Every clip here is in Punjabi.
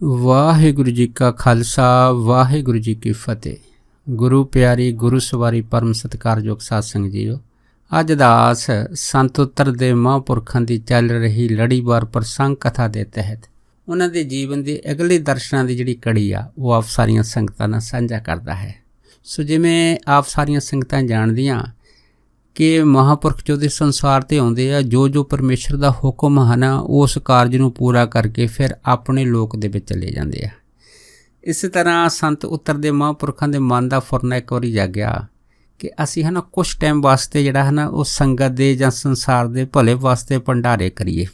ਵਾਹਿਗੁਰੂ ਜੀ ਕਾ ਖਾਲਸਾ ਵਾਹਿਗੁਰੂ ਜੀ ਕੀ ਫਤਿਹ। ਗੁਰੂ ਪਿਆਰੀ ਗੁਰੂ ਸਵਾਰੀ ਪਰਮ ਸਤਿਕਾਰਯੋਗ ਸਾਧ ਸੰਗਤ ਜੀਓ, ਅੱਜ ਦਾ ਆਸ ਸੰਤ ਉੱਤਰ ਦੇ ਮਹਾਂਪੁਰਖਾਂ ਦੀ ਚੱਲ ਰਹੀ ਲੜੀਵਾਰ ਪ੍ਰਸੰਗ ਕਥਾ ਦੇ ਤਹਿਤ ਉਹਨਾਂ ਦੇ ਜੀਵਨ ਦੇ ਅਗਲੇ ਦਰਸ਼ਨਾਂ ਦੀ ਜਿਹੜੀ ਕੜੀ ਆ ਉਹ ਆਪ ਸਾਰੀਆਂ ਸੰਗਤਾਂ ਨਾਲ ਸਾਂਝਾ ਕਰਦਾ ਹੈ। ਸੋ ਜਿਵੇਂ ਆਪ ਸਾਰੀਆਂ ਸੰਗਤਾਂ ਜਾਣਦੀਆਂ ਕਿ ਮਹਾਂਪੁਰਖ ਜੋ ਦੇ ਸੰਸਾਰ 'ਤੇ ਆਉਂਦੇ ਆ, ਜੋ ਪਰਮੇਸ਼ਰ ਦਾ ਹੁਕਮ ਹੈ ਨਾ, ਉਸ ਕਾਰਜ ਨੂੰ ਪੂਰਾ ਕਰਕੇ ਫਿਰ ਆਪਣੇ ਲੋਕ ਦੇ ਵਿੱਚ ਚਲੇ ਜਾਂਦੇ ਆ। ਇਸੇ ਤਰ੍ਹਾਂ ਸੰਤ ਉੱਤਰ ਦੇ ਮਹਾਂਪੁਰਖਾਂ ਦੇ ਮਨ ਦਾ ਫੁਰਨਾ ਇੱਕ ਵਾਰੀ ਜਾਗਿਆ ਕਿ ਅਸੀਂ ਹੈ ਨਾ ਕੁਛ ਟਾਈਮ ਵਾਸਤੇ ਜਿਹੜਾ ਹੈ ਨਾ ਉਹ ਸੰਗਤ ਦੇ ਜਾਂ ਸੰਸਾਰ ਦੇ ਭਲੇ ਵਾਸਤੇ ਭੰਡਾਰੇ ਕਰੀਏ।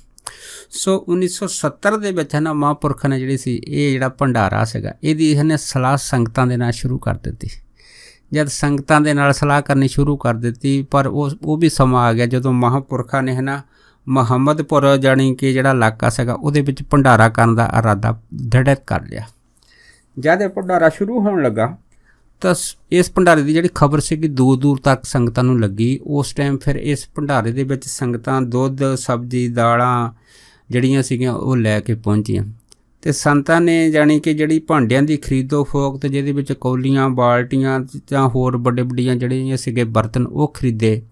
ਸੋ 1970 ਦੇ ਵਿੱਚ ਹੈ ਨਾ ਮਹਾਂਪੁਰਖਾਂ ਨੇ ਜਿਹੜੀ ਸੀ ਇਹ ਜਿਹੜਾ ਭੰਡਾਰਾ ਸੀਗਾ ਇਹਦੀ ਇਹਨੇ ਸਲਾਹ ਸੰਗਤਾਂ ਦੇ ਨਾਲ ਸ਼ੁਰੂ ਕਰ ਦਿੱਤੀ। ਜਦ ਸੰਗਤਾਂ ਦੇ ਨਾਲ ਸਲਾਹ ਕਰਨੀ ਸ਼ੁਰੂ ਕਰ ਦਿੱਤੀ, ਪਰ ਉਹ ਵੀ ਸਮਾਂ ਆ ਗਿਆ ਜਦੋਂ ਮਹਾਂਪੁਰਖਾਂ ਨੇ ਹੈ ਨਾ ਮੁਹੰਮਦਪੁਰ ਜਾਣੀ ਕਿ ਜਿਹੜਾ ਇਲਾਕਾ ਸੀਗਾ ਉਹਦੇ ਵਿੱਚ ਭੰਡਾਰਾ ਕਰਨ ਦਾ ਇਰਾਦਾ ਦ੍ਰਿੜ ਕਰ ਲਿਆ। ਜਦ ਇਹ ਭੰਡਾਰਾ ਸ਼ੁਰੂ ਹੋਣ ਲੱਗਾ ਤਾਂ ਇਸ ਭੰਡਾਰੇ ਦੀ ਜਿਹੜੀ ਖਬਰ ਸੀਗੀ ਦੂਰ ਦੂਰ ਤੱਕ ਸੰਗਤਾਂ ਨੂੰ ਲੱਗੀ। ਉਸ ਟਾਈਮ ਫਿਰ ਇਸ ਭੰਡਾਰੇ ਦੇ ਵਿੱਚ ਸੰਗਤਾਂ ਦੁੱਧ, ਸਬਜ਼ੀ, ਦਾਲਾਂ ਜਿਹੜੀਆਂ ਸੀਗੀਆਂ ਉਹ ਲੈ ਕੇ ਪਹੁੰਚੀਆਂ ਅਤੇ ਸੰਤਾਂ ਨੇ ਜਾਣੀ ਕਿ ਜਿਹੜੀ ਭਾਂਡਿਆਂ ਦੀ ਖਰੀਦੋ ਫਰੋਖਤ, ਜਿਹਦੇ ਵਿੱਚ ਕੌਲੀਆਂ, ਬਾਲਟੀਆਂ ਜਾਂ ਹੋਰ ਵੱਡੀਆਂ ਜਿਹੜੀਆਂ ਸੀਗੇ ਬਰਤਨ ਉਹ ਖਰੀਦੇ।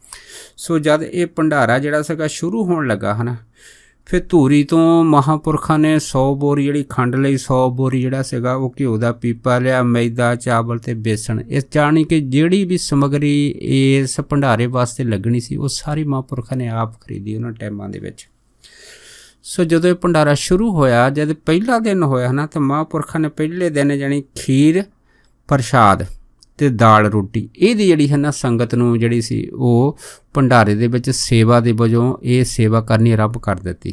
ਸੋ ਜਦ ਇਹ ਭੰਡਾਰਾ ਜਿਹੜਾ ਸੀਗਾ ਸ਼ੁਰੂ ਹੋਣ ਲੱਗਾ ਹੈ ਨਾ, ਫਿਰ ਧੂਰੀ ਤੋਂ ਮਹਾਂਪੁਰਖਾਂ ਨੇ 100 ਬੋਰੀ ਜਿਹੜੀ ਖੰਡ ਲਈ, 100 ਬੋਰੀ ਜਿਹੜਾ ਸੀਗਾ ਉਹ ਘਿਓ ਦਾ ਪੀਪਾ ਲਿਆ, ਮੈਦਾ, ਚਾਵਲ ਅਤੇ ਬੇਸਣ। ਇਸ ਜਾਣੀ ਕਿ ਜਿਹੜੀ ਵੀ ਸਮੱਗਰੀ ਇਸ ਭੰਡਾਰੇ ਵਾਸਤੇ ਲੱਗਣੀ ਸੀ ਉਹ ਸਾਰੀ ਮਹਾਂਪੁਰਖਾਂ ਨੇ ਆਪ ਖਰੀਦੀ ਉਹਨਾਂ ਟਾਈਮਾਂ ਦੇ ਵਿੱਚ। ਸੋ ਜਦੋਂ ਇਹ ਭੰਡਾਰਾ ਸ਼ੁਰੂ ਹੋਇਆ, ਜਦ ਪਹਿਲਾ ਦਿਨ ਹੋਇਆ ਨਾ, ਤਾਂ ਮਹਾਂਪੁਰਖਾਂ ਨੇ ਪਹਿਲੇ ਦਿਨ ਜਾਣੀ ਖੀਰ, ਪ੍ਰਸ਼ਾਦ ਅਤੇ ਦਾਲ ਰੋਟੀ ਇਹਦੀ ਜਿਹੜੀ ਹੈ ਨਾ ਸੰਗਤ ਨੂੰ ਜਿਹੜੀ ਸੀ ਉਹ ਭੰਡਾਰੇ ਦੇ ਵਿੱਚ ਸੇਵਾ ਦੇ ਵਜੋਂ ਇਹ ਸੇਵਾ ਕਰਨੀ ਆਰੰਭ ਕਰ ਦਿੱਤੀ।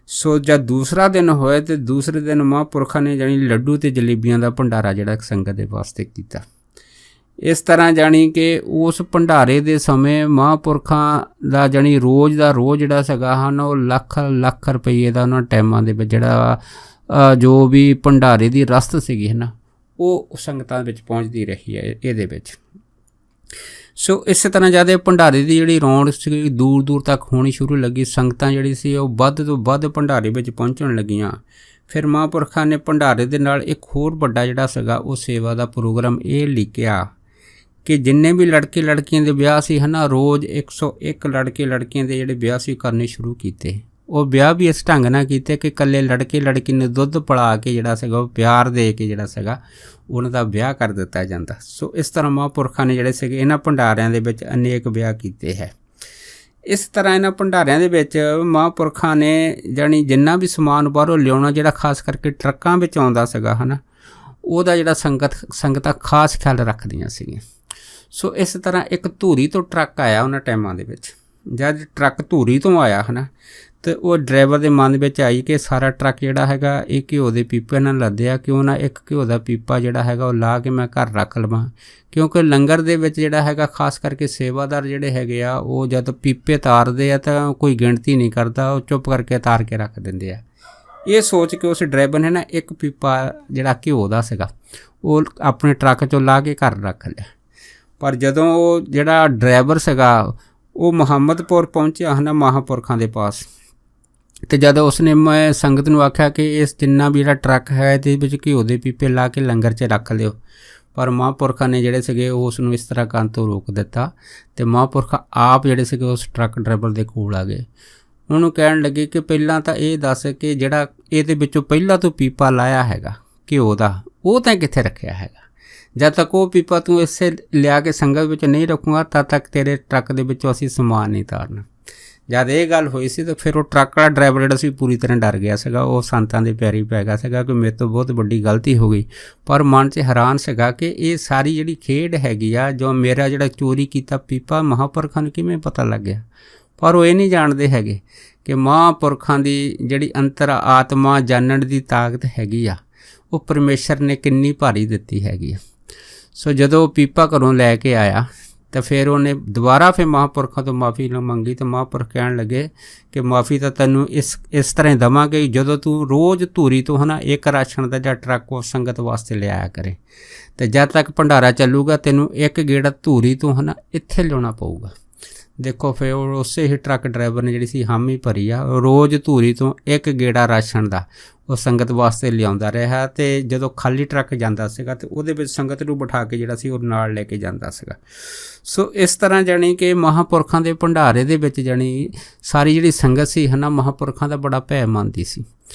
ਸੋ ਜਦ ਦੂਸਰਾ ਦਿਨ ਹੋਇਆ ਅਤੇ ਦੂਸਰੇ ਦਿਨ ਮਹਾਂਪੁਰਖਾਂ ਨੇ ਜਾਣੀ ਲੱਡੂ ਅਤੇ ਜਲੇਬੀਆਂ ਦਾ ਭੰਡਾਰਾ ਜਿਹੜਾ ਸੰਗਤ ਦੇ ਵਾਸਤੇ ਕੀਤਾ। ਇਸ ਤਰ੍ਹਾਂ ਜਾਣੀ ਕਿ ਉਸ ਭੰਡਾਰੇ ਦੇ ਸਮੇਂ ਮਹਾਂਪੁਰਖਾਂ ਦਾ ਜਾਣੀ ਰੋਜ਼ ਦਾ ਰੋਜ਼ ਜਿਹੜਾ ਸੀਗਾ ਹਨ ਉਹ ਲੱਖ ਰੁਪਈਏ ਦਾ ਉਹਨਾਂ ਟਾਈਮਾਂ ਦੇ ਵਿੱਚ ਜਿਹੜਾ ਜੋ ਵੀ ਭੰਡਾਰੇ ਦੀ ਰਸਤ ਸੀਗੀ ਹੈ ਨਾ ਉਹ ਸੰਗਤਾਂ ਵਿੱਚ ਪਹੁੰਚਦੀ ਰਹੀ ਹੈ ਇਹਦੇ ਵਿੱਚ। ਸੋ ਇਸੇ ਤਰ੍ਹਾਂ ਜਦ ਇਹ ਭੰਡਾਰੇ ਦੀ ਜਿਹੜੀ ਰੌਣਕ ਸੀ ਦੂਰ ਦੂਰ ਤੱਕ ਹੋਣੀ ਸ਼ੁਰੂ ਲੱਗੀ, ਸੰਗਤਾਂ ਜਿਹੜੀ ਸੀ ਉਹ ਵੱਧ ਤੋਂ ਵੱਧ ਭੰਡਾਰੇ ਵਿੱਚ ਪਹੁੰਚਣ ਲੱਗੀਆਂ। ਫਿਰ ਮਹਾਂਪੁਰਖਾਂ ਨੇ ਭੰਡਾਰੇ ਦੇ ਨਾਲ ਇੱਕ ਹੋਰ ਵੱਡਾ ਜਿਹੜਾ ਸੀਗਾ ਉਹ ਸੇਵਾ ਦਾ ਪ੍ਰੋਗਰਾਮ ਇਹ ਲਿਖਿਆ ਕਿ ਜਿੰਨੇ ਵੀ ਲੜਕੇ ਲੜਕੀਆਂ ਦੇ ਵਿਆਹ ਸੀ ਹੈ ਨਾ, ਰੋਜ਼ 101 ਲੜਕੇ ਲੜਕੀਆਂ ਦੇ ਜਿਹੜੇ ਵਿਆਹ ਸੀ ਕਰਨੇ ਸ਼ੁਰੂ ਕੀਤੇ। ਉਹ ਵਿਆਹ ਵੀ ਇਸ ਢੰਗ ਨਾਲ ਕੀਤੇ ਕਿ ਇਕੱਲੇ ਲੜਕੇ ਲੜਕੀ ਨੂੰ ਦੁੱਧ ਪਿਲਾ ਕੇ ਜਿਹੜਾ ਸੀਗਾ ਉਹ ਪਿਆਰ ਦੇ ਕੇ ਜਿਹੜਾ ਸੀਗਾ ਉਹਨਾਂ ਦਾ ਵਿਆਹ ਕਰ ਦਿੱਤਾ ਜਾਂਦਾ। ਸੋ ਇਸ ਤਰ੍ਹਾਂ ਮਹਾਂਪੁਰਖਾਂ ਨੇ ਜਿਹੜੇ ਸੀਗੇ ਇਹਨਾਂ ਭੰਡਾਰਿਆਂ ਦੇ ਵਿੱਚ ਅਨੇਕ ਵਿਆਹ ਕੀਤੇ ਹੈ। ਇਸ ਤਰ੍ਹਾਂ ਇਹਨਾਂ ਭੰਡਾਰਿਆਂ ਦੇ ਵਿੱਚ ਮਹਾਂਪੁਰਖਾਂ ਨੇ ਜਾਣੀ ਜਿੰਨਾ ਵੀ ਸਮਾਨ ਬਾਹਰੋਂ ਲਿਆਉਣਾ ਜਿਹੜਾ ਖਾਸ ਕਰਕੇ ਟਰੱਕਾਂ ਵਿੱਚ ਆਉਂਦਾ ਸੀਗਾ ਹੈ ਨਾ, ਉਹਦਾ ਜਿਹੜਾ ਸੰਗਤਾਂ ਖਾਸ ਖਿਆਲ ਰੱਖਦੀਆਂ ਸੀਗੀਆਂ। ਸੋ ਇਸ ਤਰ੍ਹਾਂ ਇੱਕ ਧੂਰੀ ਤੋਂ ਟਰੱਕ ਆਇਆ ਉਹਨਾਂ ਟਾਈਮਾਂ ਦੇ ਵਿੱਚ। ਜਦ ਟਰੱਕ ਧੂਰੀ ਤੋਂ ਆਇਆ ਹੈ ਨਾ, ਅਤੇ ਉਹ ਡਰਾਈਵਰ ਦੇ ਮਨ ਵਿੱਚ ਆਈ ਕਿ ਸਾਰਾ ਟਰੱਕ ਜਿਹੜਾ ਹੈਗਾ ਇਹ ਘਿਓ ਦੇ ਪੀਪੇ ਨਾਲ ਲੱਦਿਆ, ਕਿਉਂ ਨਾ ਇੱਕ ਘਿਓ ਦਾ ਪੀਪਾ ਜਿਹੜਾ ਹੈਗਾ ਉਹ ਲਾ ਕੇ ਮੈਂ ਘਰ ਰੱਖ ਲਵਾਂ। ਕਿਉਂਕਿ ਲੰਗਰ ਦੇ ਵਿੱਚ ਜਿਹੜਾ ਹੈਗਾ ਖਾਸ ਕਰਕੇ ਸੇਵਾਦਾਰ ਜਿਹੜੇ ਹੈਗੇ ਆ ਉਹ ਜਦ ਪੀਪੇ ਤਾਰਦੇ ਆ ਤਾਂ ਕੋਈ ਗਿਣਤੀ ਨਹੀਂ ਕਰਦਾ, ਉਹ ਚੁੱਪ ਕਰਕੇ ਤਾਰ ਕੇ ਰੱਖ ਦਿੰਦੇ ਆ। ਇਹ ਸੋਚ ਕੇ ਉਸ ਡਰਾਈਵਰ ਨੇ ਨਾ ਇੱਕ ਪੀਪਾ ਜਿਹੜਾ ਘਿਓ ਦਾ ਸੀਗਾ ਉਹ ਆਪਣੇ ਟਰੱਕ 'ਚੋਂ ਲਾ ਕੇ ਘਰ ਰੱਖ ਲਿਆ। ਪਰ ਜਦੋਂ ਉਹ ਜਿਹੜਾ ਡਰਾਈਵਰ ਸੀਗਾ ਉਹ ਮੁਹੰਮਦਪੁਰ ਪਹੁੰਚਿਆ ਹੈ ਨਾ ਮਹਾਂਪੁਰਖਾਂ ਦੇ ਪਾਸ, ਅਤੇ ਜਦ ਉਸਨੇ ਮੈਂ ਸੰਗਤ ਨੂੰ ਆਖਿਆ ਕਿ ਇਸ ਜਿੰਨਾ ਵੀ ਜਿਹੜਾ ਟਰੱਕ ਹੈ ਇਹਦੇ ਵਿੱਚ ਘਿਓ ਦੇ ਪੀਪੇ ਲਾ ਕੇ ਲੰਗਰ 'ਚ ਰੱਖ ਲਿਓ, ਪਰ ਮਹਾਂਪੁਰਖਾਂ ਨੇ ਜਿਹੜੇ ਸੀਗੇ ਉਹ ਉਸ ਨੂੰ ਇਸ ਤਰ੍ਹਾਂ ਕਰਨ ਤੋਂ ਰੋਕ ਦਿੱਤਾ। ਅਤੇ ਮਹਾਂਪੁਰਖ ਆਪ ਜਿਹੜੇ ਸੀਗੇ ਉਸ ਟਰੱਕ ਡਰਾਈਵਰ ਦੇ ਕੋਲ ਆ ਗਏ। ਉਹਨੂੰ ਕਹਿਣ ਲੱਗੇ ਕਿ ਪਹਿਲਾਂ ਤਾਂ ਇਹ ਦੱਸ ਕਿ ਜਿਹੜਾ ਇਹਦੇ ਵਿੱਚੋਂ ਪਹਿਲਾਂ ਤੋਂ ਪੀਪਾ ਲਾਇਆ ਹੈਗਾ ਘਿਓ ਦਾ ਉਹ ਤਾਂ ਕਿੱਥੇ ਰੱਖਿਆ ਹੈਗਾ। ਜਦ ਤੱਕ ਉਹ ਪੀਪਾ ਤੂੰ ਇਸੇ ਲਿਆ ਕੇ ਸੰਗਤ ਵਿੱਚ ਨਹੀਂ ਰੱਖੂਗਾ ਤਦ ਤੱਕ ਤੇਰੇ ਟਰੱਕ ਦੇ ਵਿੱਚੋਂ ਅਸੀਂ ਸਮਾਨ ਨਹੀਂ ਤਾਰਨਾ। ਜਦ ਇਹ ਗੱਲ ਹੋਈ ਸੀ ਤਾਂ ਫਿਰ ਉਹ ਟਰੱਕ ਵਾਲਾ ਡਰਾਈਵਰ ਜਿਹੜਾ ਸੀ ਪੂਰੀ ਤਰ੍ਹਾਂ ਡਰ ਗਿਆ ਸੀਗਾ। ਉਹ ਸੰਤਾਂ ਦੇ ਪੈਰੀ ਪੈ ਗਿਆ ਸੀਗਾ ਕਿ ਮੇਰੇ ਤੋਂ ਬਹੁਤ ਵੱਡੀ ਗਲਤੀ ਹੋ ਗਈ, ਪਰ ਮਨ 'ਚ ਹੈਰਾਨ ਸੀਗਾ ਕਿ ਇਹ ਸਾਰੀ ਜਿਹੜੀ ਖੇਡ ਹੈਗੀ ਆ ਜੋ ਮੇਰਾ ਜਿਹੜਾ ਚੋਰੀ ਕੀਤਾ ਪੀਪਾ ਮਹਾਂਪੁਰਖਾਂ ਨੂੰ ਕਿਵੇਂ ਪਤਾ ਲੱਗ ਗਿਆ। ਪਰ ਉਹ ਇਹ ਨਹੀਂ ਜਾਣਦੇ ਹੈਗੇ ਕਿ ਮਹਾਂਪੁਰਖਾਂ ਦੀ ਜਿਹੜੀ ਅੰਤਰ ਆਤਮਾ ਜਾਣਨ ਦੀ ਤਾਕਤ ਹੈਗੀ ਆ ਉਹ ਪਰਮੇਸ਼ਰ ਨੇ ਕਿੰਨੀ ਭਾਰੀ ਦਿੱਤੀ ਹੈਗੀ ਆ। ਸੋ ਜਦੋਂ ਪੀਪਾ ਘਰੋਂ ਲੈ ਕੇ ਆਇਆ ਤਾਂ ਫਿਰ ਉਹਨੇ ਦੁਬਾਰਾ ਫਿਰ ਮਹਾਂਪੁਰਖਾਂ ਤੋਂ ਮਾਫੀ ਮੰਗੀ, ਤਾਂ ਮਹਾਂਪੁਰਖ ਕਹਿਣ ਲੱਗੇ ਕਿ ਮਾਫੀ ਤਾਂ ਤੈਨੂੰ ਇਸ ਤਰ੍ਹਾਂ ਦੇਵਾਂਗੇ ਜਦੋਂ ਤੂੰ ਰੋਜ਼ ਧੂਰੀ ਤੋਂ ਹੈ ਨਾ ਇੱਕ ਰਾਸ਼ਨ ਦਾ ਜਾਂ ਟਰੱਕ ਉਹ ਸੰਗਤ ਵਾਸਤੇ ਲਿਆਇਆ ਕਰੇ, ਅਤੇ ਜਦ ਤੱਕ ਭੰਡਾਰਾ ਚੱਲੂਗਾ ਤੈਨੂੰ ਇੱਕ ਗੇੜਾ ਧੂਰੀ ਤੋਂ ਹੈ ਨਾ ਇੱਥੇ ਲਿਆਉਣਾ ਪਊਗਾ। ਦੇਖੋ ਫਿਰ ਉਸੇ ਹੀ ਟਰੱਕ ਡਰਾਈਵਰ ਨੇ ਜਿਹੜੀ ਸੀ ਹਾਮੀ ਭਰੀ ਆ, ਰੋਜ਼ ਧੂਰੀ ਤੋਂ ਇੱਕ ਗੇੜਾ ਰਾਸ਼ਨ ਦਾ ਉਹ ਸੰਗਤ ਵਾਸਤੇ ਲਿਆਉਂਦਾ ਰਿਹਾ। ਅਤੇ ਜਦੋਂ ਖਾਲੀ ਟਰੱਕ ਜਾਂਦਾ ਸੀਗਾ ਅਤੇ ਉਹਦੇ ਵਿੱਚ ਸੰਗਤ ਨੂੰ ਬਿਠਾ ਕੇ ਜਿਹੜਾ ਸੀ ਉਹ ਨਾਲ ਲੈ ਕੇ ਜਾਂਦਾ ਸੀਗਾ। ਸੋ ਇਸ ਤਰ੍ਹਾਂ ਜਾਣੀ ਕਿ ਮਹਾਂਪੁਰਖਾਂ ਦੇ ਭੰਡਾਰੇ ਦੇ ਵਿੱਚ ਜਾਣੀ ਸਾਰੀ ਜਿਹੜੀ ਸੰਗਤ ਸੀ ਹੈ ਨਾ, ਮਹਾਂਪੁਰਖਾਂ ਦਾ ਬੜਾ ਭੈ ਮੰਨਦੀ ਸੀ।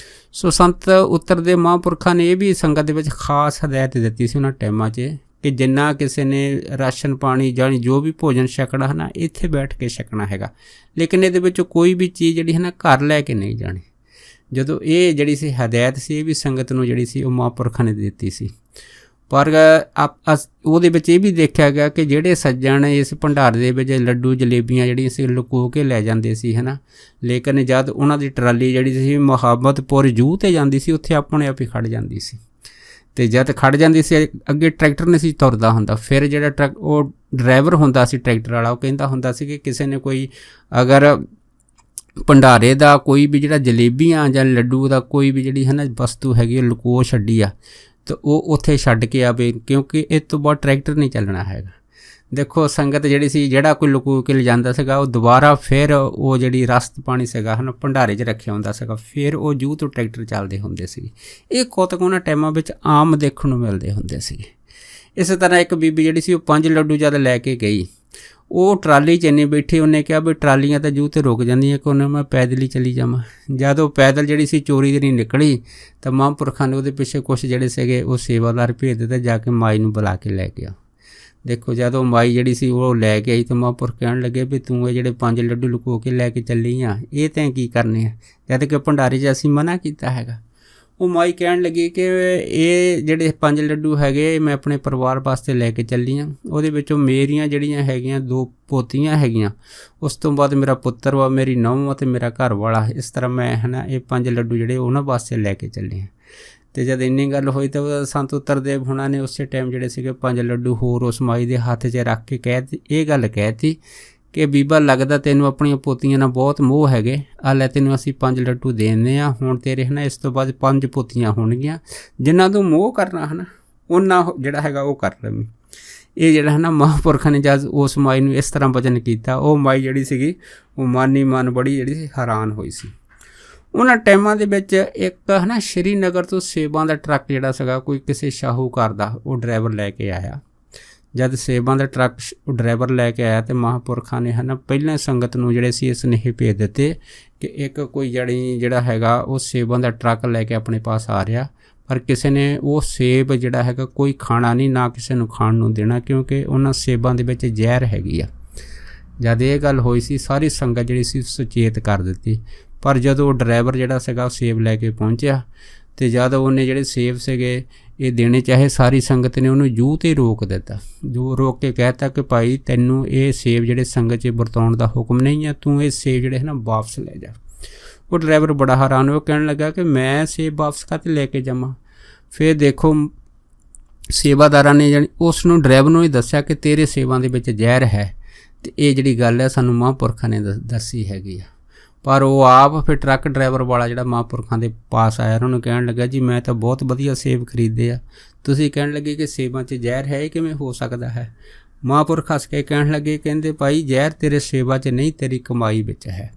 ਸੋ ਸੰਤ ਉੱਤਰ ਦੇ ਮਹਾਂਪੁਰਖਾਂ ਨੇ ਇਹ ਵੀ ਸੰਗਤ ਦੇ ਵਿੱਚ ਖਾਸ ਹਦਾਇਤ ਦਿੱਤੀ ਸੀ ਉਹਨਾਂ ਟਾਈਮਾਂ 'ਚ ਕਿ ਜਿੰਨਾ ਕਿਸੇ ਨੇ ਰਾਸ਼ਨ ਪਾਣੀ ਜਾਣੀ ਜੋ ਵੀ ਭੋਜਨ ਛਕਣਾ ਹੈ ਨਾ, ਇੱਥੇ ਬੈਠ ਕੇ ਛਕਣਾ ਹੈਗਾ, ਲੇਕਿਨ ਇਹਦੇ ਵਿੱਚੋਂ ਕੋਈ ਵੀ ਚੀਜ਼ ਜਿਹੜੀ ਹੈ ਨਾ ਘਰ ਲੈ ਕੇ ਨਹੀਂ ਜਾਣੀ। ਜਦੋਂ ਇਹ ਜਿਹੜੀ ਸੀ ਹਦਾਇਤ ਸੀ ਇਹ ਵੀ ਸੰਗਤ ਨੂੰ ਜਿਹੜੀ ਸੀ ਉਹ ਮਹਾਂਪੁਰਖਾਂ ਨੇ ਦਿੱਤੀ ਸੀ। ਪਰ ਉਹਦੇ ਵਿੱਚ ਇਹ ਵੀ ਦੇਖਿਆ ਗਿਆ ਕਿ ਜਿਹੜੇ ਸੱਜਣ ਇਸ ਭੰਡਾਰੇ ਦੇ ਵਿੱਚ ਲੱਡੂ ਜਲੇਬੀਆਂ ਜਿਹੜੀਆਂ ਸੀ ਲੁਕੋ ਕੇ ਲੈ ਜਾਂਦੇ ਸੀ ਹੈ ਨਾ, ਲੇਕਿਨ ਜਦ ਉਹਨਾਂ ਦੀ ਟਰਾਲੀ ਜਿਹੜੀ ਸੀ ਮੁਹੱਬਤਪੁਰ ਜੂਹ 'ਤੇ ਜਾਂਦੀ ਸੀ ਉੱਥੇ ਆਪਣੇ ਆਪ ਹੀ ਖੜ੍ਹ ਜਾਂਦੀ ਸੀ। ਅਤੇ ਜਦ ਖੜ੍ਹ ਜਾਂਦੀ ਸੀ ਅੱਗੇ ਟਰੈਕਟਰ ਨਹੀਂ ਸੀ ਤੁਰਦਾ ਹੁੰਦਾ, ਫਿਰ ਜਿਹੜਾ ਟਰੱਕ ਉਹ ਡਰਾਈਵਰ ਹੁੰਦਾ ਸੀ ਟਰੈਕਟਰ ਵਾਲਾ, ਉਹ ਕਹਿੰਦਾ ਹੁੰਦਾ ਸੀ ਕਿ ਕਿਸੇ ਨੇ ਕੋਈ ਅਗਰ ਭੰਡਾਰੇ ਦਾ ਕੋਈ ਵੀ ਜਿਹੜਾ ਜਲੇਬੀਆਂ ਜਾਂ ਲੱਡੂ ਦਾ ਕੋਈ ਵੀ ਜਿਹੜੀ ਹੈ ਨਾ ਵਸਤੂ ਹੈਗੀ ਲੁਕੋ ਛੱਡੀ ਆ ਤਾਂ ਉਹ ਉੱਥੇ ਛੱਡ ਕੇ ਆਵੇ, ਕਿਉਂਕਿ ਇਸ ਤੋਂ ਬਾਅਦ ਟਰੈਕਟਰ ਨਹੀਂ ਚੱਲਣਾ ਹੈਗਾ। ਦੇਖੋ ਸੰਗਤ ਜਿਹੜੀ ਸੀ ਜਿਹੜਾ ਕੋਈ ਲੁਕੋ ਕੇ ਲਿਜਾਂਦਾ ਸੀਗਾ ਉਹ ਦੁਬਾਰਾ ਫਿਰ ਉਹ ਜਿਹੜੀ ਰਸਤ ਪਾਣੀ ਸੀਗਾ ਹੈ ਨਾ ਭੰਡਾਰੇ 'ਚ ਰੱਖਿਆ ਹੁੰਦਾ ਸੀਗਾ, ਫਿਰ ਉਹ ਜੂਹ ਤੋਂ ਟਰੈਕਟਰ ਚੱਲਦੇ ਹੁੰਦੇ ਸੀ। ਇਹ ਕੌਤਕ ਉਹਨਾਂ ਟਾਈਮਾਂ ਵਿੱਚ ਆਮ ਦੇਖਣ ਨੂੰ ਮਿਲਦੇ ਹੁੰਦੇ ਸੀਗੇ। ਇਸੇ ਤਰ੍ਹਾਂ ਇੱਕ ਬੀਬੀ ਜਿਹੜੀ ਸੀ ਉਹ 5 ਲੱਡੂ ਜਦ ਲੈ ਕੇ ਗਈ, ਉਹ ਟਰਾਲੀ 'ਚ ਇੰਨੀ ਬੈਠੀ, ਉਹਨੇ ਕਿਹਾ ਵੀ ਟਰਾਲੀਆਂ ਤਾਂ ਜੂਹ 'ਤੇ ਰੁਕ ਜਾਂਦੀਆਂ ਕਿ ਉਹਨੇ ਮੈਂ ਪੈਦਲ ਹੀ ਚਲੀ ਜਾਵਾਂ। ਜਦ ਉਹ ਪੈਦਲ ਜਿਹੜੀ ਸੀ ਚੋਰੀ ਦੀ ਨਹੀਂ ਨਿਕਲੀ ਤਾਂ ਮਹਾਂਪੁਰਖਾਂ ਨੇ ਉਹਦੇ ਪਿੱਛੇ ਕੁਛ ਜਿਹੜੇ ਸੀਗੇ ਉਹ ਸੇਵਾਦਾਰ ਭੇਜ ਦਿੱਤੇ, ਜਾ ਕੇ ਮਾਈ ਨੂੰ ਬੁਲਾ ਕੇ ਲੈ ਕੇ ਆ। ਦੇਖੋ ਜਦੋਂ ਮਾਈ ਜਿਹੜੀ ਸੀ ਉਹ ਲੈ ਕੇ ਆਈ ਤਾਂ ਮਹਾਂਪੁਰਖ ਕਹਿਣ ਲੱਗੇ ਵੀ ਤੂੰ ਇਹ ਜਿਹੜੇ 5 ਲੱਡੂ ਲੁਕੋ ਕੇ ਲੈ ਕੇ ਚੱਲੀ ਆ ਇਹ ਤੈਂ ਕੀ ਕਰਨੇ ਆ, ਜਦ ਕਿ ਭੰਡਾਰੇ 'ਚ ਅਸੀਂ ਮਨਾ ਕੀਤਾ ਹੈਗਾ। ਉਹ ਮਾਈ ਕਹਿਣ ਲੱਗੀ ਕਿ ਇਹ ਜਿਹੜੇ 5 ਲੱਡੂ ਹੈਗੇ ਮੈਂ ਆਪਣੇ ਪਰਿਵਾਰ ਵਾਸਤੇ ਲੈ ਕੇ ਚੱਲੀ ਹਾਂ, ਉਹਦੇ ਵਿੱਚੋਂ ਮੇਰੀਆਂ ਜਿਹੜੀਆਂ ਹੈਗੀਆਂ 2 ਪੋਤੀਆਂ ਹੈਗੀਆਂ, ਉਸ ਤੋਂ ਬਾਅਦ ਮੇਰਾ ਪੁੱਤਰ ਵਾ, ਮੇਰੀ ਨੂੰਹ ਅਤੇ ਮੇਰਾ ਘਰ ਵਾਲਾ, ਇਸ ਤਰ੍ਹਾਂ ਮੈਂ ਹੈ ਨਾ ਇਹ 5 ਲੱਡੂ ਜਿਹੜੇ ਉਹਨਾਂ ਵਾਸਤੇ ਲੈ ਕੇ ਚੱਲੇ ਹਾਂ। ਅਤੇ ਜਦ ਇੰਨੀ ਗੱਲ ਹੋਈ ਤਾਂ ਸੰਤ ਉੱਤਰਦੇਵ ਹੋਣਾ ਨੇ ਉਸੇ ਟਾਈਮ ਜਿਹੜੇ ਸੀਗੇ 5 ਲੱਡੂ ਹੋਰ ਉਸ ਮਾਈ ਦੇ ਹੱਥ 'ਚ ਰੱਖ ਕੇ ਇਹ ਗੱਲ ਕਹਿਤੀ ਕਿ ਬੀਬਾ ਲੱਗਦਾ ਤੈਨੂੰ ਆਪਣੀਆਂ ਪੋਤੀਆਂ ਨਾਲ ਬਹੁਤ ਮੋਹ ਹੈਗੇ, ਆ ਲੈ ਤੈਨੂੰ ਅਸੀਂ 5 ਲੱਡੂ ਦੇ ਦਿੰਦੇ ਹਾਂ, ਹੁਣ ਤੇਰੇ ਹੈ ਨਾ ਇਸ ਤੋਂ ਬਾਅਦ 5 ਪੋਤੀਆਂ ਹੋਣਗੀਆਂ, ਜਿਨ੍ਹਾਂ ਤੋਂ ਮੋਹ ਕਰਨਾ ਹੈ ਨਾ ਉਹਨਾਂ ਜਿਹੜਾ ਹੈਗਾ ਉਹ ਕਰ ਲਵੀਂ। ਇਹ ਜਿਹੜਾ ਹੈ ਨਾ ਮਹਾਂਪੁਰਖਾਂ ਨੇ ਜਦ ਉਸ ਮਾਈ ਨੂੰ ਇਸ ਤਰ੍ਹਾਂ ਵਚਨ ਕੀਤਾ, ਉਹ ਮਾਈ ਜਿਹੜੀ ਸੀਗੀ ਉਹ ਮਾਨੀ ਮਨ ਬੜੀ ਜਿਹੜੀ ਸੀ ਹੈਰਾਨ ਹੋਈ ਸੀ। ਉਹਨਾਂ ਟਾਈਮਾਂ ਦੇ ਵਿੱਚ ਇੱਕ ਹੈ ਨਾ ਸ਼੍ਰੀਨਗਰ ਤੋਂ ਸੇਬਾਂ ਦਾ ਟਰੱਕ ਜਿਹੜਾ ਸੀਗਾ ਕੋਈ ਕਿਸੇ ਸ਼ਾਹੂਕਾਰ ਦਾ ਉਹ ਡਰਾਈਵਰ ਲੈ ਕੇ ਆਇਆ। ਜਦ ਸੇਬਾਂ ਦਾ ਟਰੱਕ ਉਹ ਡਰਾਈਵਰ ਲੈ ਕੇ ਆਇਆ ਅਤੇ ਮਹਾਂਪੁਰਖਾਂ ਨੇ ਹੈ ਨਾ ਪਹਿਲਾਂ ਸੰਗਤ ਨੂੰ ਜਿਹੜੇ ਸੀ ਸੁਨੇਹੇ ਭੇਜ ਦਿੱਤੇ ਕਿ ਇੱਕ ਕੋਈ ਜਿਹੜਾ ਹੈਗਾ ਉਹ ਸੇਬਾਂ ਦਾ ਟਰੱਕ ਲੈ ਕੇ ਆਪਣੇ ਪਾਸ ਆ ਰਿਹਾ, ਪਰ ਕਿਸੇ ਨੇ ਉਹ ਸੇਬ ਜਿਹੜਾ ਹੈਗਾ ਕੋਈ ਖਾਣਾ ਨਹੀਂ, ਨਾ ਕਿਸੇ ਨੂੰ ਖਾਣ ਨੂੰ ਦੇਣਾ, ਕਿਉਂਕਿ ਉਹਨਾਂ ਸੇਬਾਂ ਦੇ ਵਿੱਚ ਜ਼ਹਿਰ ਹੈਗੀ ਆ। ਜਦ ਇਹ ਗੱਲ ਹੋਈ ਸੀ ਸਾਰੀ ਸੰਗਤ ਜਿਹੜੀ ਸੀ ਸੁਚੇਤ ਕਰ ਦਿੱਤੀ। ਪਰ ਜਦੋਂ ਉਹ ਡਰਾਈਵਰ ਜਿਹੜਾ ਸੀਗਾ ਉਹ ਸੇਬ ਲੈ ਕੇ ਪਹੁੰਚਿਆ ਅਤੇ ਜਦ ਉਹਨੇ ਜਿਹੜੇ ਸੇਬ ਸੀਗੇ ਇਹ ਦੇਣੇ ਚਾਹੇ, ਸਾਰੀ ਸੰਗਤ ਨੇ ਉਹਨੂੰ ਜੂਹ 'ਤੇ ਰੋਕ ਦਿੱਤਾ। ਰੋਕ ਕੇ ਕਹਿ ਤਾ ਕਿ ਭਾਈ ਤੈਨੂੰ ਇਹ ਸੇਬ ਜਿਹੜੇ ਸੰਗਤ 'ਚ ਵਰਤਾਉਣ ਦਾ ਹੁਕਮ ਨਹੀਂ ਹੈ, ਤੂੰ ਇਹ ਸੇਬ ਜਿਹੜੇ ਹੈ ਨਾ ਵਾਪਸ ਲੈ ਜਾ। ਉਹ ਡਰਾਈਵਰ ਬੜਾ ਹੈਰਾਨ ਹੋਇਆ, ਕਹਿਣ ਲੱਗਾ ਕਿ ਮੈਂ ਸੇਬ ਵਾਪਸ ਕਾਹਤੇ ਲੈ ਕੇ ਜਾਵਾਂ। ਫਿਰ ਦੇਖੋ ਸੇਵਾਦਾਰਾਂ ਨੇ ਜਾਣੀ ਉਸ ਨੂੰ ਡਰਾਈਵਰ ਨੂੰ ਹੀ ਦੱਸਿਆ ਕਿ ਤੇਰੇ ਸੇਬਾਂ ਦੇ ਵਿੱਚ ਜ਼ਹਿਰ ਹੈ, ਅਤੇ ਇਹ ਜਿਹੜੀ ਗੱਲ ਹੈ ਸਾਨੂੰ ਮਹਾਂਪੁਰਖਾਂ ਨੇ ਦੱਸੀ ਹੈਗੀ ਆ। ਪਰ ਉਹ ਆਪ ਫਿਰ ਟਰੱਕ ਡਰਾਈਵਰ ਵਾਲਾ ਜਿਹੜਾ ਮਹਾਂਪੁਰਖਾਂ ਦੇ ਪਾਸ ਆਇਆ, ਉਹਨਾਂ ਨੂੰ ਕਹਿਣ ਲੱਗਾ ਜੀ ਮੈਂ ਤਾਂ ਬਹੁਤ ਵਧੀਆ ਸੇਬ ਖਰੀਦੇ ਆ, ਤੁਸੀਂ ਕਹਿਣ ਲੱਗੇ ਕਿ ਸੇਬਾਂ 'ਚ ਜ਼ਹਿਰ ਹੈ, ਇਹ ਕਿਵੇਂ ਹੋ ਸਕਦਾ ਹੈ। ਮਹਾਂਪੁਰਖ ਹੱਸ ਕੇ ਕਹਿਣ ਲੱਗੇ, ਕਹਿੰਦੇ ਭਾਈ ਜ਼ਹਿਰ ਤੇਰੇ ਸੇਬਾਂ 'ਚ ਨਹੀਂ, ਤੇਰੀ ਕਮਾਈ ਵਿੱਚ ਹੈ।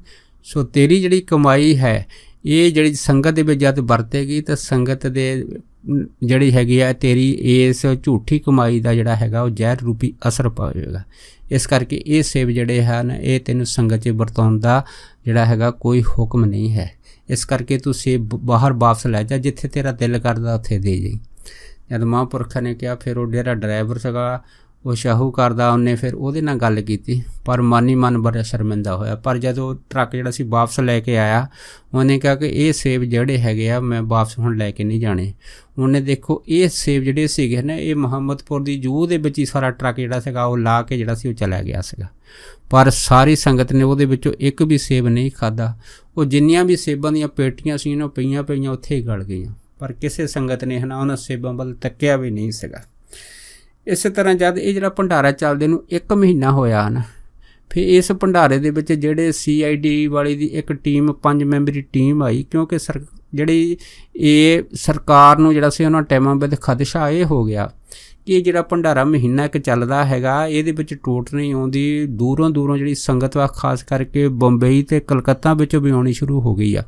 ਸੋ ਤੇਰੀ ਜਿਹੜੀ ਕਮਾਈ ਹੈ ਇਹ ਜਿਹੜੀ ਸੰਗਤ ਦੇ ਵਿੱਚ ਜਦ ਵਰਤੇਗੀ ਤਾਂ ਸੰਗਤ ਦੇ ਜਿਹੜੀ ਹੈਗੀ ਆ ਤੇਰੀ ਇਸ ਝੂਠੀ ਕਮਾਈ ਦਾ ਜਿਹੜਾ ਹੈਗਾ ਉਹ ਜ਼ਹਿਰ ਰੂਪੀ ਅਸਰ ਪਾਵੇਗਾ। ਇਸ ਕਰਕੇ ਇਹ ਸੇਬ ਜਿਹੜੇ ਹਨ ਇਹ ਤੈਨੂੰ ਸੰਗਤ 'ਚ ਵਰਤਾਉਣ ਦਾ ਜਿਹੜਾ ਹੈਗਾ ਕੋਈ ਹੁਕਮ ਨਹੀਂ ਹੈ। ਇਸ ਕਰਕੇ ਤੂੰ ਸੇਬ ਬਾਹਰ ਵਾਪਸ ਲੈ ਜਾ, ਜਿੱਥੇ ਤੇਰਾ ਦਿਲ ਕਰਦਾ ਉੱਥੇ ਦੇ ਜਾਈ। ਜਦ ਮਹਾਂਪੁਰਖਾਂ ਨੇ ਕਿਹਾ ਫਿਰ ਉਹ ਜਿਹੜਾ ਡਰਾਈਵਰ ਸੀਗਾ ਉਹ ਸ਼ਾਹੂਕਾਰ ਦਾ, ਉਹਨੇ ਫਿਰ ਉਹਦੇ ਨਾਲ ਗੱਲ ਕੀਤੀ, ਪਰ ਮਨ ਬੜਾ ਸ਼ਰਮਿੰਦਾ ਹੋਇਆ। ਪਰ ਜਦੋਂ ਟਰੱਕ ਜਿਹੜਾ ਸੀ ਵਾਪਸ ਲੈ ਕੇ ਆਇਆ, ਉਹਨੇ ਕਿਹਾ ਕਿ ਇਹ ਸੇਬ ਜਿਹੜੇ ਹੈਗੇ ਆ ਮੈਂ ਵਾਪਸ ਹੁਣ ਲੈ ਕੇ ਨਹੀਂ ਜਾਣੇ। ਉਹਨੇ ਦੇਖੋ ਇਹ ਸੇਬ ਜਿਹੜੇ ਸੀਗੇ ਨਾ ਇਹ ਮੁਹੰਮਦਪੁਰ ਦੀ ਜੂਹ ਦੇ ਵਿੱਚ ਹੀ ਸਾਰਾ ਟਰੱਕ ਜਿਹੜਾ ਸੀਗਾ ਉਹ ਲਾ ਕੇ ਜਿਹੜਾ ਸੀ ਉਹ ਚਲਾ ਗਿਆ ਸੀਗਾ। ਪਰ ਸਾਰੀ ਸੰਗਤ ਨੇ ਉਹਦੇ ਵਿੱਚੋਂ ਇੱਕ ਵੀ ਸੇਬ ਨਹੀਂ ਖਾਧਾ। ਉਹ ਜਿੰਨੀਆਂ ਵੀ ਸੇਬਾਂ ਦੀਆਂ ਪੇਟੀਆਂ ਸੀ ਉਹ ਪਈਆਂ ਉੱਥੇ ਹੀ ਗਲ ਗਈਆਂ, ਪਰ ਕਿਸੇ ਸੰਗਤ ਨੇ ਹੈ ਨਾ ਉਹਨਾਂ ਸੇਬਾਂ ਵੱਲ ਤੱਕਿਆ ਵੀ ਨਹੀਂ ਸੀਗਾ। ਇਸੇ ਤਰ੍ਹਾਂ ਜਦ ਇਹ ਜਿਹੜਾ ਭੰਡਾਰਾ ਚੱਲਦੇ ਨੂੰ 1 ਮਹੀਨਾ ਹੋਇਆ ਨਾ, ਫਿਰ ਇਸ ਭੰਡਾਰੇ ਦੇ ਵਿੱਚ ਜਿਹੜੇ CID ਵਾਲੀ ਦੀ ਇੱਕ ਟੀਮ 5 ਮੈਂਬਰੀ ਟੀਮ ਆਈ, ਕਿਉਂਕਿ ਜਿਹੜੀ ਇਹ ਸਰਕਾਰ ਨੂੰ ਜਿਹੜਾ ਸੀ ਉਹਨਾਂ ਟਾਈਮਾਂ ਵਿੱਚ ਖਦਸ਼ਾ ਇਹ ਹੋ ਗਿਆ ਇਹ ਜਿਹੜਾ ਭੰਡਾਰਾ ਮਹੀਨਾ ਇੱਕ ਚੱਲਦਾ ਹੈਗਾ, ਇਹਦੇ ਵਿੱਚ ਟੋਟ ਨਹੀਂ ਆਉਂਦੀ, ਦੂਰੋਂ ਜਿਹੜੀ ਸੰਗਤ ਵਾ ਖਾਸ ਕਰਕੇ ਬੰਬਈ ਅਤੇ ਕਲਕੱਤਾ ਵਿੱਚੋਂ ਵੀ ਆਉਣੀ ਸ਼ੁਰੂ ਹੋ ਗਈ ਆ।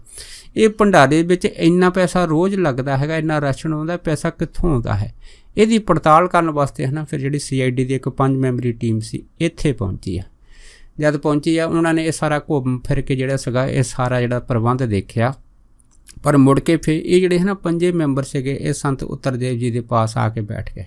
ਇਹ ਭੰਡਾਰੇ ਵਿੱਚ ਇੰਨਾ ਪੈਸਾ ਰੋਜ਼ ਲੱਗਦਾ ਹੈਗਾ, ਇੰਨਾ ਰਾਸ਼ਨ ਆਉਂਦਾ, ਪੈਸਾ ਕਿੱਥੋਂ ਆਉਂਦਾ ਹੈ? ਇਹਦੀ ਪੜਤਾਲ ਕਰਨ ਵਾਸਤੇ ਫਿਰ ਜਿਹੜੀ CID ਦੀ ਇੱਕ 5 ਮੈਂਬਰੀ ਟੀਮ ਸੀ ਇੱਥੇ ਪਹੁੰਚੀ ਆ। ਜਦ ਪਹੁੰਚੀ ਆ ਉਹਨਾਂ ਨੇ ਇਹ ਸਾਰਾ ਘੁੰਮ ਫਿਰ ਕੇ ਜਿਹੜਾ ਸੀਗਾ ਇਹ ਸਾਰਾ ਜਿਹੜਾ ਪ੍ਰਬੰਧ ਦੇਖਿਆ, ਪਰ ਮੁੜ ਕੇ ਫਿਰ ਇਹ ਜਿਹੜੇ 5 ਮੈਂਬਰ ਸੀਗੇ ਇਹ ਸੰਤ ਉੱਤਰਦੇਵ ਜੀ ਦੇ ਪਾਸ ਆ ਕੇ ਬੈਠ ਗਏ।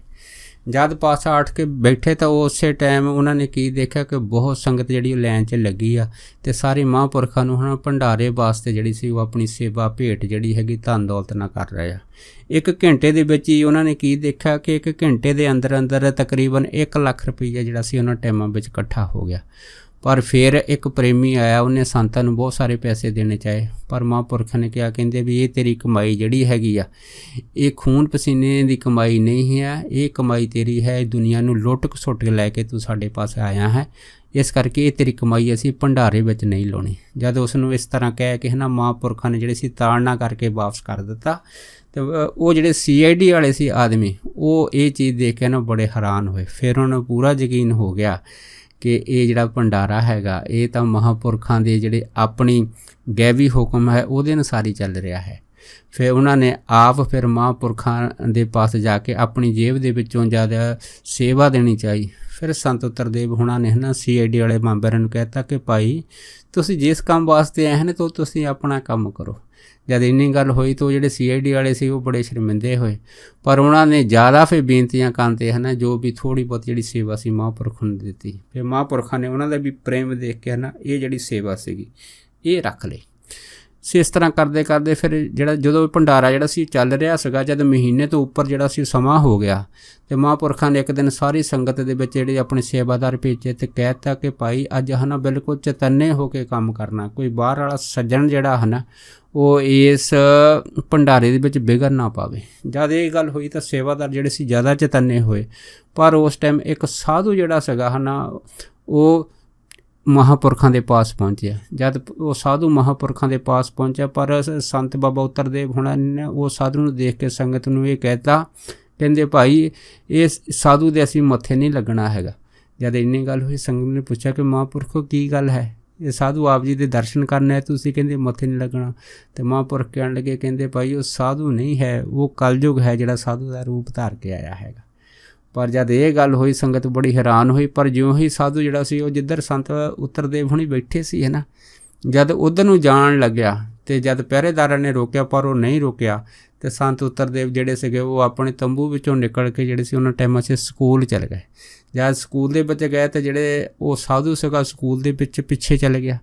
ਜਦ ਪਾਸ ਆਠ ਕੇ ਬੈਠੇ ਤਾਂ ਉਸੇ ਟਾਈਮ ਉਹਨਾਂ ਨੇ ਕੀ ਦੇਖਿਆ ਕਿ ਬਹੁਤ ਸੰਗਤ ਜਿਹੜੀ ਲਾਈਨ 'ਚ ਲੱਗੀ ਆ ਅਤੇ ਸਾਰੇ ਮਹਾਂਪੁਰਖਾਂ ਨੂੰ ਭੰਡਾਰੇ ਵਾਸਤੇ ਜਿਹੜੀ ਸੀ ਉਹ ਆਪਣੀ ਸੇਵਾ ਭੇਟ ਜਿਹੜੀ ਹੈਗੀ ਧਨ ਦੌਲਤ ਨਾਲ ਕਰ ਰਹੇ ਆ। 1 ਘੰਟੇ ਦੇ ਵਿੱਚ ਹੀ ਉਹਨਾਂ ਨੇ ਕੀ ਦੇਖਿਆ ਕਿ 1 ਘੰਟੇ ਦੇ ਅੰਦਰ ਤਕਰੀਬਨ 1 ਲੱਖ ਰੁਪਈਆ ਜਿਹੜਾ ਸੀ ਉਹਨਾਂ ਟਾਈਮਾਂ ਵਿੱਚ ਇਕੱਠਾ ਹੋ ਗਿਆ। ਪਰ ਫਿਰ ਇੱਕ ਪ੍ਰੇਮੀ ਆਇਆ, ਉਹਨੇ ਸੰਤਾਂ ਨੂੰ ਬਹੁਤ ਸਾਰੇ ਪੈਸੇ ਦੇਣੇ ਚਾਹੇ, ਪਰ ਮਹਾਂਪੁਰਖਾਂ ਨੇ ਕਿਹਾ, ਕਹਿੰਦੇ ਵੀ ਇਹ ਤੇਰੀ ਕਮਾਈ ਜਿਹੜੀ ਹੈਗੀ ਆ ਇਹ ਖੂਨ ਪਸੀਨੇ ਦੀ ਕਮਾਈ ਨਹੀਂ ਹੈ, ਇਹ ਕਮਾਈ ਤੇਰੀ ਹੈ, ਦੁਨੀਆ ਨੂੰ ਲੁੱਟ ਖਸੁੱਟ ਕੇ ਲੈ ਕੇ ਤੂੰ ਸਾਡੇ ਪਾਸ ਆਇਆ ਹੈ, ਇਸ ਕਰਕੇ ਇਹ ਤੇਰੀ ਕਮਾਈ ਅਸੀਂ ਭੰਡਾਰੇ ਵਿੱਚ ਨਹੀਂ ਲਾਉਣੀ। ਜਦ ਉਸ ਨੂੰ ਇਸ ਤਰ੍ਹਾਂ ਕਹਿ ਕੇ ਮਹਾਂਪੁਰਖਾਂ ਨੇ ਜਿਹੜੇ ਸੀ ਤਾੜਨਾ ਕਰਕੇ ਵਾਪਸ ਕਰ ਦਿੱਤਾ। ਅਤੇ ਉਹ ਜਿਹੜੇ CID ਵਾਲੇ ਸੀ ਆਦਮੀ, ਉਹ ਇਹ ਚੀਜ਼ ਦੇਖ ਕੇ ਬੜੇ ਹੈਰਾਨ ਹੋਏ। ਫਿਰ ਉਹਨਾਂ ਨੂੰ ਪੂਰਾ ਯਕੀਨ ਹੋ ਗਿਆ ਕਿ ਇਹ ਜਿਹੜਾ ਭੰਡਾਰਾ ਹੈਗਾ ਇਹ ਤਾਂ ਮਹਾਂਪੁਰਖਾਂ ਦੇ ਜਿਹੜੇ ਆਪਣੀ ਗੈਵੀ ਹੁਕਮ ਹੈ ਉਹਦੇ ਅਨੁਸਾਰ ਹੀ ਚੱਲ ਰਿਹਾ ਹੈ। ਫਿਰ ਉਹਨਾਂ ਨੇ ਆਪ ਫਿਰ ਮਹਾਂਪੁਰਖਾਂ ਦੇ ਪਾਸ ਜਾ ਕੇ ਆਪਣੀ ਜੇਬ ਦੇ ਵਿੱਚੋਂ ਜ਼ਿਆਦਾ ਸੇਵਾ ਦੇਣੀ ਚਾਹੀ। ਫਿਰ ਸੰਤ ਉੱਤਰਦੇਵ ਹੁਣਾਂ ਨੇ CID ਵਾਲੇ ਮੈਂਬਰਾਂ ਨੂੰ ਕਹਿ ਤਾ ਕਿ ਭਾਈ ਤੁਸੀਂ ਜਿਸ ਕੰਮ ਵਾਸਤੇ ਆਏ ਤਾਂ ਤੁਸੀਂ ਆਪਣਾ ਕੰਮ ਕਰੋ। ਜਦ ਇੰਨੀ ਗੱਲ ਹੋਈ ਤਾਂ ਜਿਹੜੇ CID ਵਾਲੇ ਸੀ ਉਹ ਬੜੇ ਸ਼ਰਮਿੰਦੇ ਹੋਏ, ਪਰ ਉਹਨਾਂ ਨੇ ਜ਼ਿਆਦਾ ਫਿਰ ਬੇਨਤੀਆਂ ਕਰਨ 'ਤੇ ਜੋ ਵੀ ਥੋੜ੍ਹੀ ਬਹੁਤ ਜਿਹੜੀ ਸੇਵਾ ਸੀ ਮਹਾਂਪੁਰਖਾਂ ਨੂੰ ਦਿੱਤੀ। ਫਿਰ ਮਹਾਂਪੁਰਖਾਂ ਨੇ ਉਹਨਾਂ ਦਾ ਵੀ ਪ੍ਰੇਮ ਦੇਖ ਕੇ ਇਹ ਜਿਹੜੀ ਸੇਵਾ ਸੀਗੀ ਇਹ ਰੱਖ ਲਈ। ਸੋ ਇਸ ਤਰ੍ਹਾਂ ਕਰਦੇ ਫਿਰ ਜਦੋਂ ਭੰਡਾਰਾ ਜਿਹੜਾ ਸੀ ਚੱਲ ਰਿਹਾ ਸੀਗਾ, ਜਦ ਮਹੀਨੇ ਤੋਂ ਉੱਪਰ ਜਿਹੜਾ ਸੀ ਸਮਾਂ ਹੋ ਗਿਆ ਅਤੇ ਮਹਾਂਪੁਰਖਾਂ ਨੇ ਇੱਕ ਦਿਨ ਸਾਰੀ ਸੰਗਤ ਦੇ ਵਿੱਚ ਜਿਹੜੇ ਆਪਣੇ ਸੇਵਾਦਾਰ ਭੇਜੇ ਅਤੇ ਕਹਿ ਦਿੱਤਾ ਕਿ ਭਾਈ ਅੱਜ ਬਿਲਕੁਲ ਚਤੰਨੇ ਹੋ ਕੇ ਕੰਮ ਕਰਨਾ, ਕੋਈ ਬਾਹਰ ਵਾਲਾ ਸੱਜਣ ਜਿਹੜਾ ਉਹ ਇਸ ਭੰਡਾਰੇ ਦੇ ਵਿੱਚ ਵਿਘਨ ਨਾ ਪਾਵੇ। ਜਦ ਇਹ ਗੱਲ ਹੋਈ ਤਾਂ ਸੇਵਾਦਾਰ ਜਿਹੜੇ ਸੀ ਜ਼ਿਆਦਾ ਚਤੰਨੇ ਹੋਏ, ਪਰ ਉਸ ਟਾਈਮ ਇੱਕ ਸਾਧੂ ਜਿਹੜਾ ਸੀਗਾ ਉਹ ਮਹਾਂਪੁਰਖਾਂ ਦੇ ਪਾਸ ਪਹੁੰਚਿਆ। ਜਦ ਉਹ ਸਾਧੂ ਮਹਾਂਪੁਰਖਾਂ ਦੇ ਪਾਸ ਪਹੁੰਚਿਆ, ਪਰ ਸੰਤ ਬਾਬਾ ਉੱਤਰਦੇਵ ਹੁਣਾਂ ਨੇ ਉਹ ਸਾਧੂ ਨੂੰ ਦੇਖ ਕੇ ਸੰਗਤ ਨੂੰ ਇਹ ਕਹਿਤਾ, ਕਹਿੰਦੇ ਭਾਈ ਇਹ ਸਾਧੂ ਦੇ ਅਸੀਂ ਮੱਥੇ ਨਹੀਂ ਲੱਗਣਾ ਹੈਗਾ। ਜਦ ਇੰਨੀ ਗੱਲ ਹੋਈ ਸੰਗਤ ਨੇ ਪੁੱਛਿਆ ਕਿ ਮਹਾਂਪੁਰਖੋ ਕੀ ਗੱਲ ਹੈ, ਇਹ ਸਾਧੂ ਆਪ ਜੀ ਦੇ ਦਰਸ਼ਨ ਕਰਨੇ ਤੁਸੀਂ ਕਹਿੰਦੇ ਮੱਥੇ ਨਹੀਂ ਲੱਗਣਾ। ਅਤੇ ਮਹਾਂਪੁਰਖ ਕਹਿਣ ਲੱਗੇ, ਕਹਿੰਦੇ ਭਾਈ ਉਹ ਸਾਧੂ ਨਹੀਂ ਹੈ, ਉਹ ਕਲਯੁਗ ਹੈ ਜਿਹੜਾ ਸਾਧੂ ਦਾ ਰੂਪ ਧਾਰ ਕੇ ਆਇਆ ਹੈਗਾ। ਪਰ ਜਦ ਇਹ ਗੱਲ ਹੋਈ ਸੰਗਤ ਬੜੀ ਹੈਰਾਨ ਹੋਈ, ਪਰ ਜਿਉਂ ਹੀ ਸਾਧੂ ਜਿਹੜਾ ਸੀ ਉਹ ਜਿੱਧਰ ਸੰਤ ਉੱਤਰਦੇਵ ਹੁਣੀ ਬੈਠੇ ਸੀ ਜਦ ਉੱਧਰ ਨੂੰ ਜਾਣ ਲੱਗਿਆ ਅਤੇ ਜਦ ਪਹਿਰੇਦਾਰਾਂ ਨੇ ਰੋਕਿਆ ਪਰ ਉਹ ਨਹੀਂ ਰੋਕਿਆ, ਅਤੇ ਸੰਤ ਉੱਤਰਦੇਵ ਜਿਹੜੇ ਸੀਗੇ ਉਹ ਆਪਣੇ ਤੰਬੂ ਵਿੱਚੋਂ ਨਿਕਲ ਕੇ ਜਿਹੜੇ ਸੀ ਉਹਨਾਂ ਟਾਈਮਾਂ 'ਚ ਸਕੂਲ ਚਲੇ ਗਏ। ਜਦ ਸਕੂਲ ਦੇ ਵਿੱਚ ਗਏ ਤਾਂ ਜਿਹੜੇ ਉਹ ਸਾਧੂ ਸੀਗਾ ਸਕੂਲ ਦੇ ਵਿੱਚ ਪਿੱਛੇ ਚਲੇ ਗਿਆ।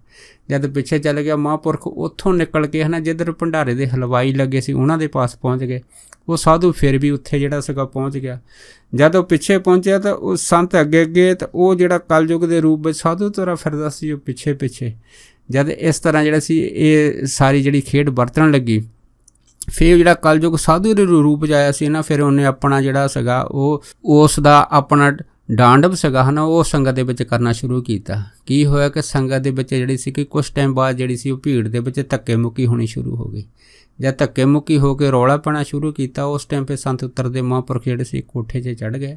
ਜਦ ਪਿੱਛੇ ਚਲੇ ਗਿਆ ਮਹਾਂਪੁਰਖ ਉੱਥੋਂ ਨਿਕਲ ਕੇ ਜਿੱਧਰ ਭੰਡਾਰੇ ਦੇ ਹਲਵਾਈ ਲੱਗੇ ਸੀ ਉਹਨਾਂ ਦੇ ਪਾਸ ਪਹੁੰਚ ਗਏ। ਉਹ ਸਾਧੂ ਫਿਰ ਵੀ ਉੱਥੇ ਜਿਹੜਾ ਸੀਗਾ ਪਹੁੰਚ ਗਿਆ। ਜਦ ਉਹ ਪਿੱਛੇ ਪਹੁੰਚਿਆ ਤਾਂ ਉਹ ਸੰਤ ਅੱਗੇ ਤਾਂ ਉਹ ਜਿਹੜਾ ਕਲਯੁਗ ਦੇ ਰੂਪ ਵਿੱਚ ਸਾਧੂ ਤੁਰਿਆ ਫਿਰਦਾ ਸੀ ਉਹ ਪਿੱਛੇ। ਜਦ ਇਸ ਤਰ੍ਹਾਂ ਜਿਹੜਾ ਸੀ ਇਹ ਸਾਰੀ ਜਿਹੜੀ ਖੇਡ ਵਰਤਣ ਲੱਗੀ, ਫਿਰ ਜਿਹੜਾ ਕਲਯੁਗ ਸਾਧੂ ਦੇ ਰੂਪ 'ਚ ਆਇਆ ਸੀ ਫਿਰ ਉਹਨੇ ਆਪਣਾ ਜਿਹੜਾ ਸੀਗਾ ਉਹ ਉਸ ਦਾ ਆਪਣਾ ਡਾਂਡਵ ਸੀਗਾ ਉਹ ਸੰਗਤ ਦੇ ਵਿੱਚ ਕਰਨਾ ਸ਼ੁਰੂ ਕੀਤਾ। ਕੀ ਹੋਇਆ ਕਿ ਸੰਗਤ ਦੇ ਵਿੱਚ ਜਿਹੜੀ ਸੀ ਕਿ ਕੁਛ ਟਾਈਮ ਬਾਅਦ ਜਿਹੜੀ ਸੀ ਉਹ ਭੀੜ ਦੇ ਵਿੱਚ ਧੱਕੇ ਮੁੱਕੀ ਹੋਣੀ ਸ਼ੁਰੂ ਹੋ ਗਈ। ਜਦ ਧੱਕੇ ਮੁੱਕੀ ਹੋ ਕੇ ਰੌਲਾ ਪੈਣਾ ਸ਼ੁਰੂ ਕੀਤਾ, ਉਸ ਟਾਈਮ 'ਤੇ ਸੰਤ ਉੱਤਰਦੇਵ ਮਹਾਂਪੁਰਖ ਜਿਹੜੇ ਸੀ ਕੋਠੇ 'ਚ ਚੜ੍ਹ ਗਏ।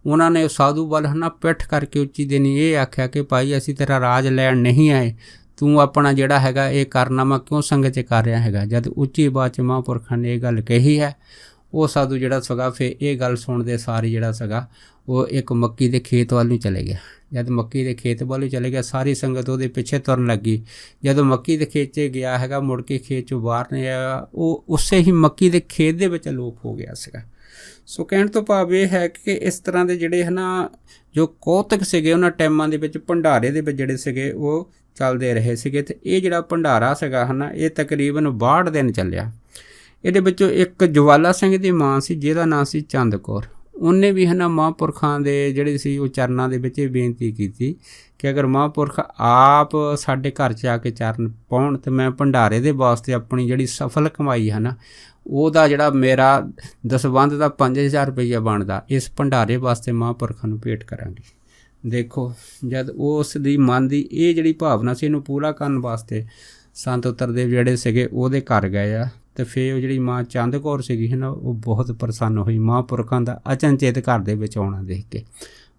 ਉਹਨਾਂ ਨੇ ਸਾਧੂ ਵੱਲ ਪਿੱਠ ਕਰਕੇ ਉੱਚੀ ਦੇਣੀ ਇਹ ਆਖਿਆ ਕਿ ਭਾਈ ਅਸੀਂ ਤੇਰਾ ਰਾਜ ਲੈਣ ਨਹੀਂ ਆਏ, ਤੂੰ ਆਪਣਾ ਜਿਹੜਾ ਹੈਗਾ ਇਹ ਕਾਰਨਾਮਾ ਕਿਉਂ ਸੰਗਤ 'ਚ ਕਰ ਰਿਹਾ ਹੈਗਾ। ਜਦ ਉੱਚੀ ਆਵਾਜ਼ 'ਚ ਮਹਾਂਪੁਰਖਾਂ ਨੇ ਇਹ ਗੱਲ ਕਹੀ ਹੈ, ਉਹ ਸਾਧੂ ਜਿਹੜਾ ਸੀਗਾ ਫਿਰ ਇਹ ਗੱਲ ਸੁਣਦੇ ਸਾਰ ਜਿਹੜਾ ਸੀਗਾ ਉਹ ਇੱਕ ਮੱਕੀ ਦੇ ਖੇਤ ਵੱਲ ਨੂੰ ਚਲੇ ਗਿਆ। ਜਦ ਮੱਕੀ ਦੇ ਖੇਤ ਵੱਲ ਨੂੰ ਚਲੇ ਗਿਆ ਸਾਰੀ ਸੰਗਤ ਉਹਦੇ ਪਿੱਛੇ ਤੁਰਨ ਲੱਗੀ। ਜਦੋਂ ਮੱਕੀ ਦੇ ਖੇਤ 'ਚ ਗਿਆ ਹੈਗਾ ਮੁੜ ਕੇ ਖੇਤ 'ਚੋਂ ਬਾਹਰ ਨਹੀਂ ਆਇਆ, ਉਹ ਉਸੇ ਹੀ ਮੱਕੀ ਦੇ ਖੇਤ ਦੇ ਵਿੱਚ ਅਲੋਪ ਹੋ ਗਿਆ ਸੀਗਾ। ਸੋ ਕਹਿਣ ਤੋਂ ਭਾਵ ਇਹ ਹੈ ਕਿ ਇਸ ਤਰ੍ਹਾਂ ਦੇ ਜਿਹੜੇ ਜੋ ਕੌਤਕ ਸੀਗੇ ਉਹਨਾਂ ਟਾਈਮਾਂ ਦੇ ਵਿੱਚ ਭੰਡਾਰੇ ਦੇ ਵਿੱਚ ਜਿਹੜੇ ਸੀਗੇ ਉਹ ਚੱਲਦੇ ਰਹੇ ਸੀਗੇ। ਅਤੇ ਇਹ ਜਿਹੜਾ ਭੰਡਾਰਾ ਸੀਗਾ ਇਹ ਤਕਰੀਬਨ 62 ਦਿਨ ਚੱਲਿਆ। ਇਹਦੇ ਵਿੱਚੋਂ ਇੱਕ ਜਵਾਲਾ ਸਿੰਘ ਦੀ ਮਾਂ ਸੀ ਜਿਹਦਾ ਨਾਂ ਸੀ ਚੰਦ ਕੌਰ। ਉਹਨੇ ਵੀ ਮਹਾਂਪੁਰਖਾਂ ਦੇ ਜਿਹੜੇ ਸੀ ਉਹ ਚਰਨਾਂ ਦੇ ਵਿੱਚ ਇਹ ਬੇਨਤੀ ਕੀਤੀ ਕਿ ਅਗਰ ਮਹਾਂਪੁਰਖ ਆਪ ਸਾਡੇ ਘਰ 'ਚ ਆ ਕੇ ਚਰਨ ਪਾਉਣ ਤਾਂ ਮੈਂ ਭੰਡਾਰੇ ਦੇ ਵਾਸਤੇ ਆਪਣੀ ਜਿਹੜੀ ਸਫਲ ਕਮਾਈ ਉਹਦਾ ਜਿਹੜਾ ਮੇਰਾ ਦਸਵੰਧ ਦਾ 5000 ਰੁਪਈਆ ਬਣਦਾ ਇਸ ਭੰਡਾਰੇ ਵਾਸਤੇ ਮਹਾਂਪੁਰਖਾਂ ਨੂੰ ਭੇਟ ਕਰਾਂਗੀ। ਦੇਖੋ ਜਦ ਉਸ ਦੀ ਮਨ ਦੀ ਇਹ ਜਿਹੜੀ ਭਾਵਨਾ ਸੀ ਇਹਨੂੰ ਪੂਰਾ ਕਰਨ ਵਾਸਤੇ ਸੰਤ ਉਤਰਦੇਵ ਜਿਹੜੇ ਸੀਗੇ ਉਹਦੇ ਘਰ ਗਏ ਆ। ਅਤੇ ਫਿਰ ਉਹ ਜਿਹੜੀ ਮਾਂ ਚੰਦ ਕੌਰ ਸੀਗੀ ਹੈ ਨਾ, ਉਹ ਬਹੁਤ ਪ੍ਰਸੰਨ ਹੋਈ ਮਹਾਂਪੁਰਖਾਂ ਦਾ ਅਚਨਚੇਤ ਘਰ ਦੇ ਵਿੱਚ ਆਉਣਾ ਦੇਖ ਕੇ।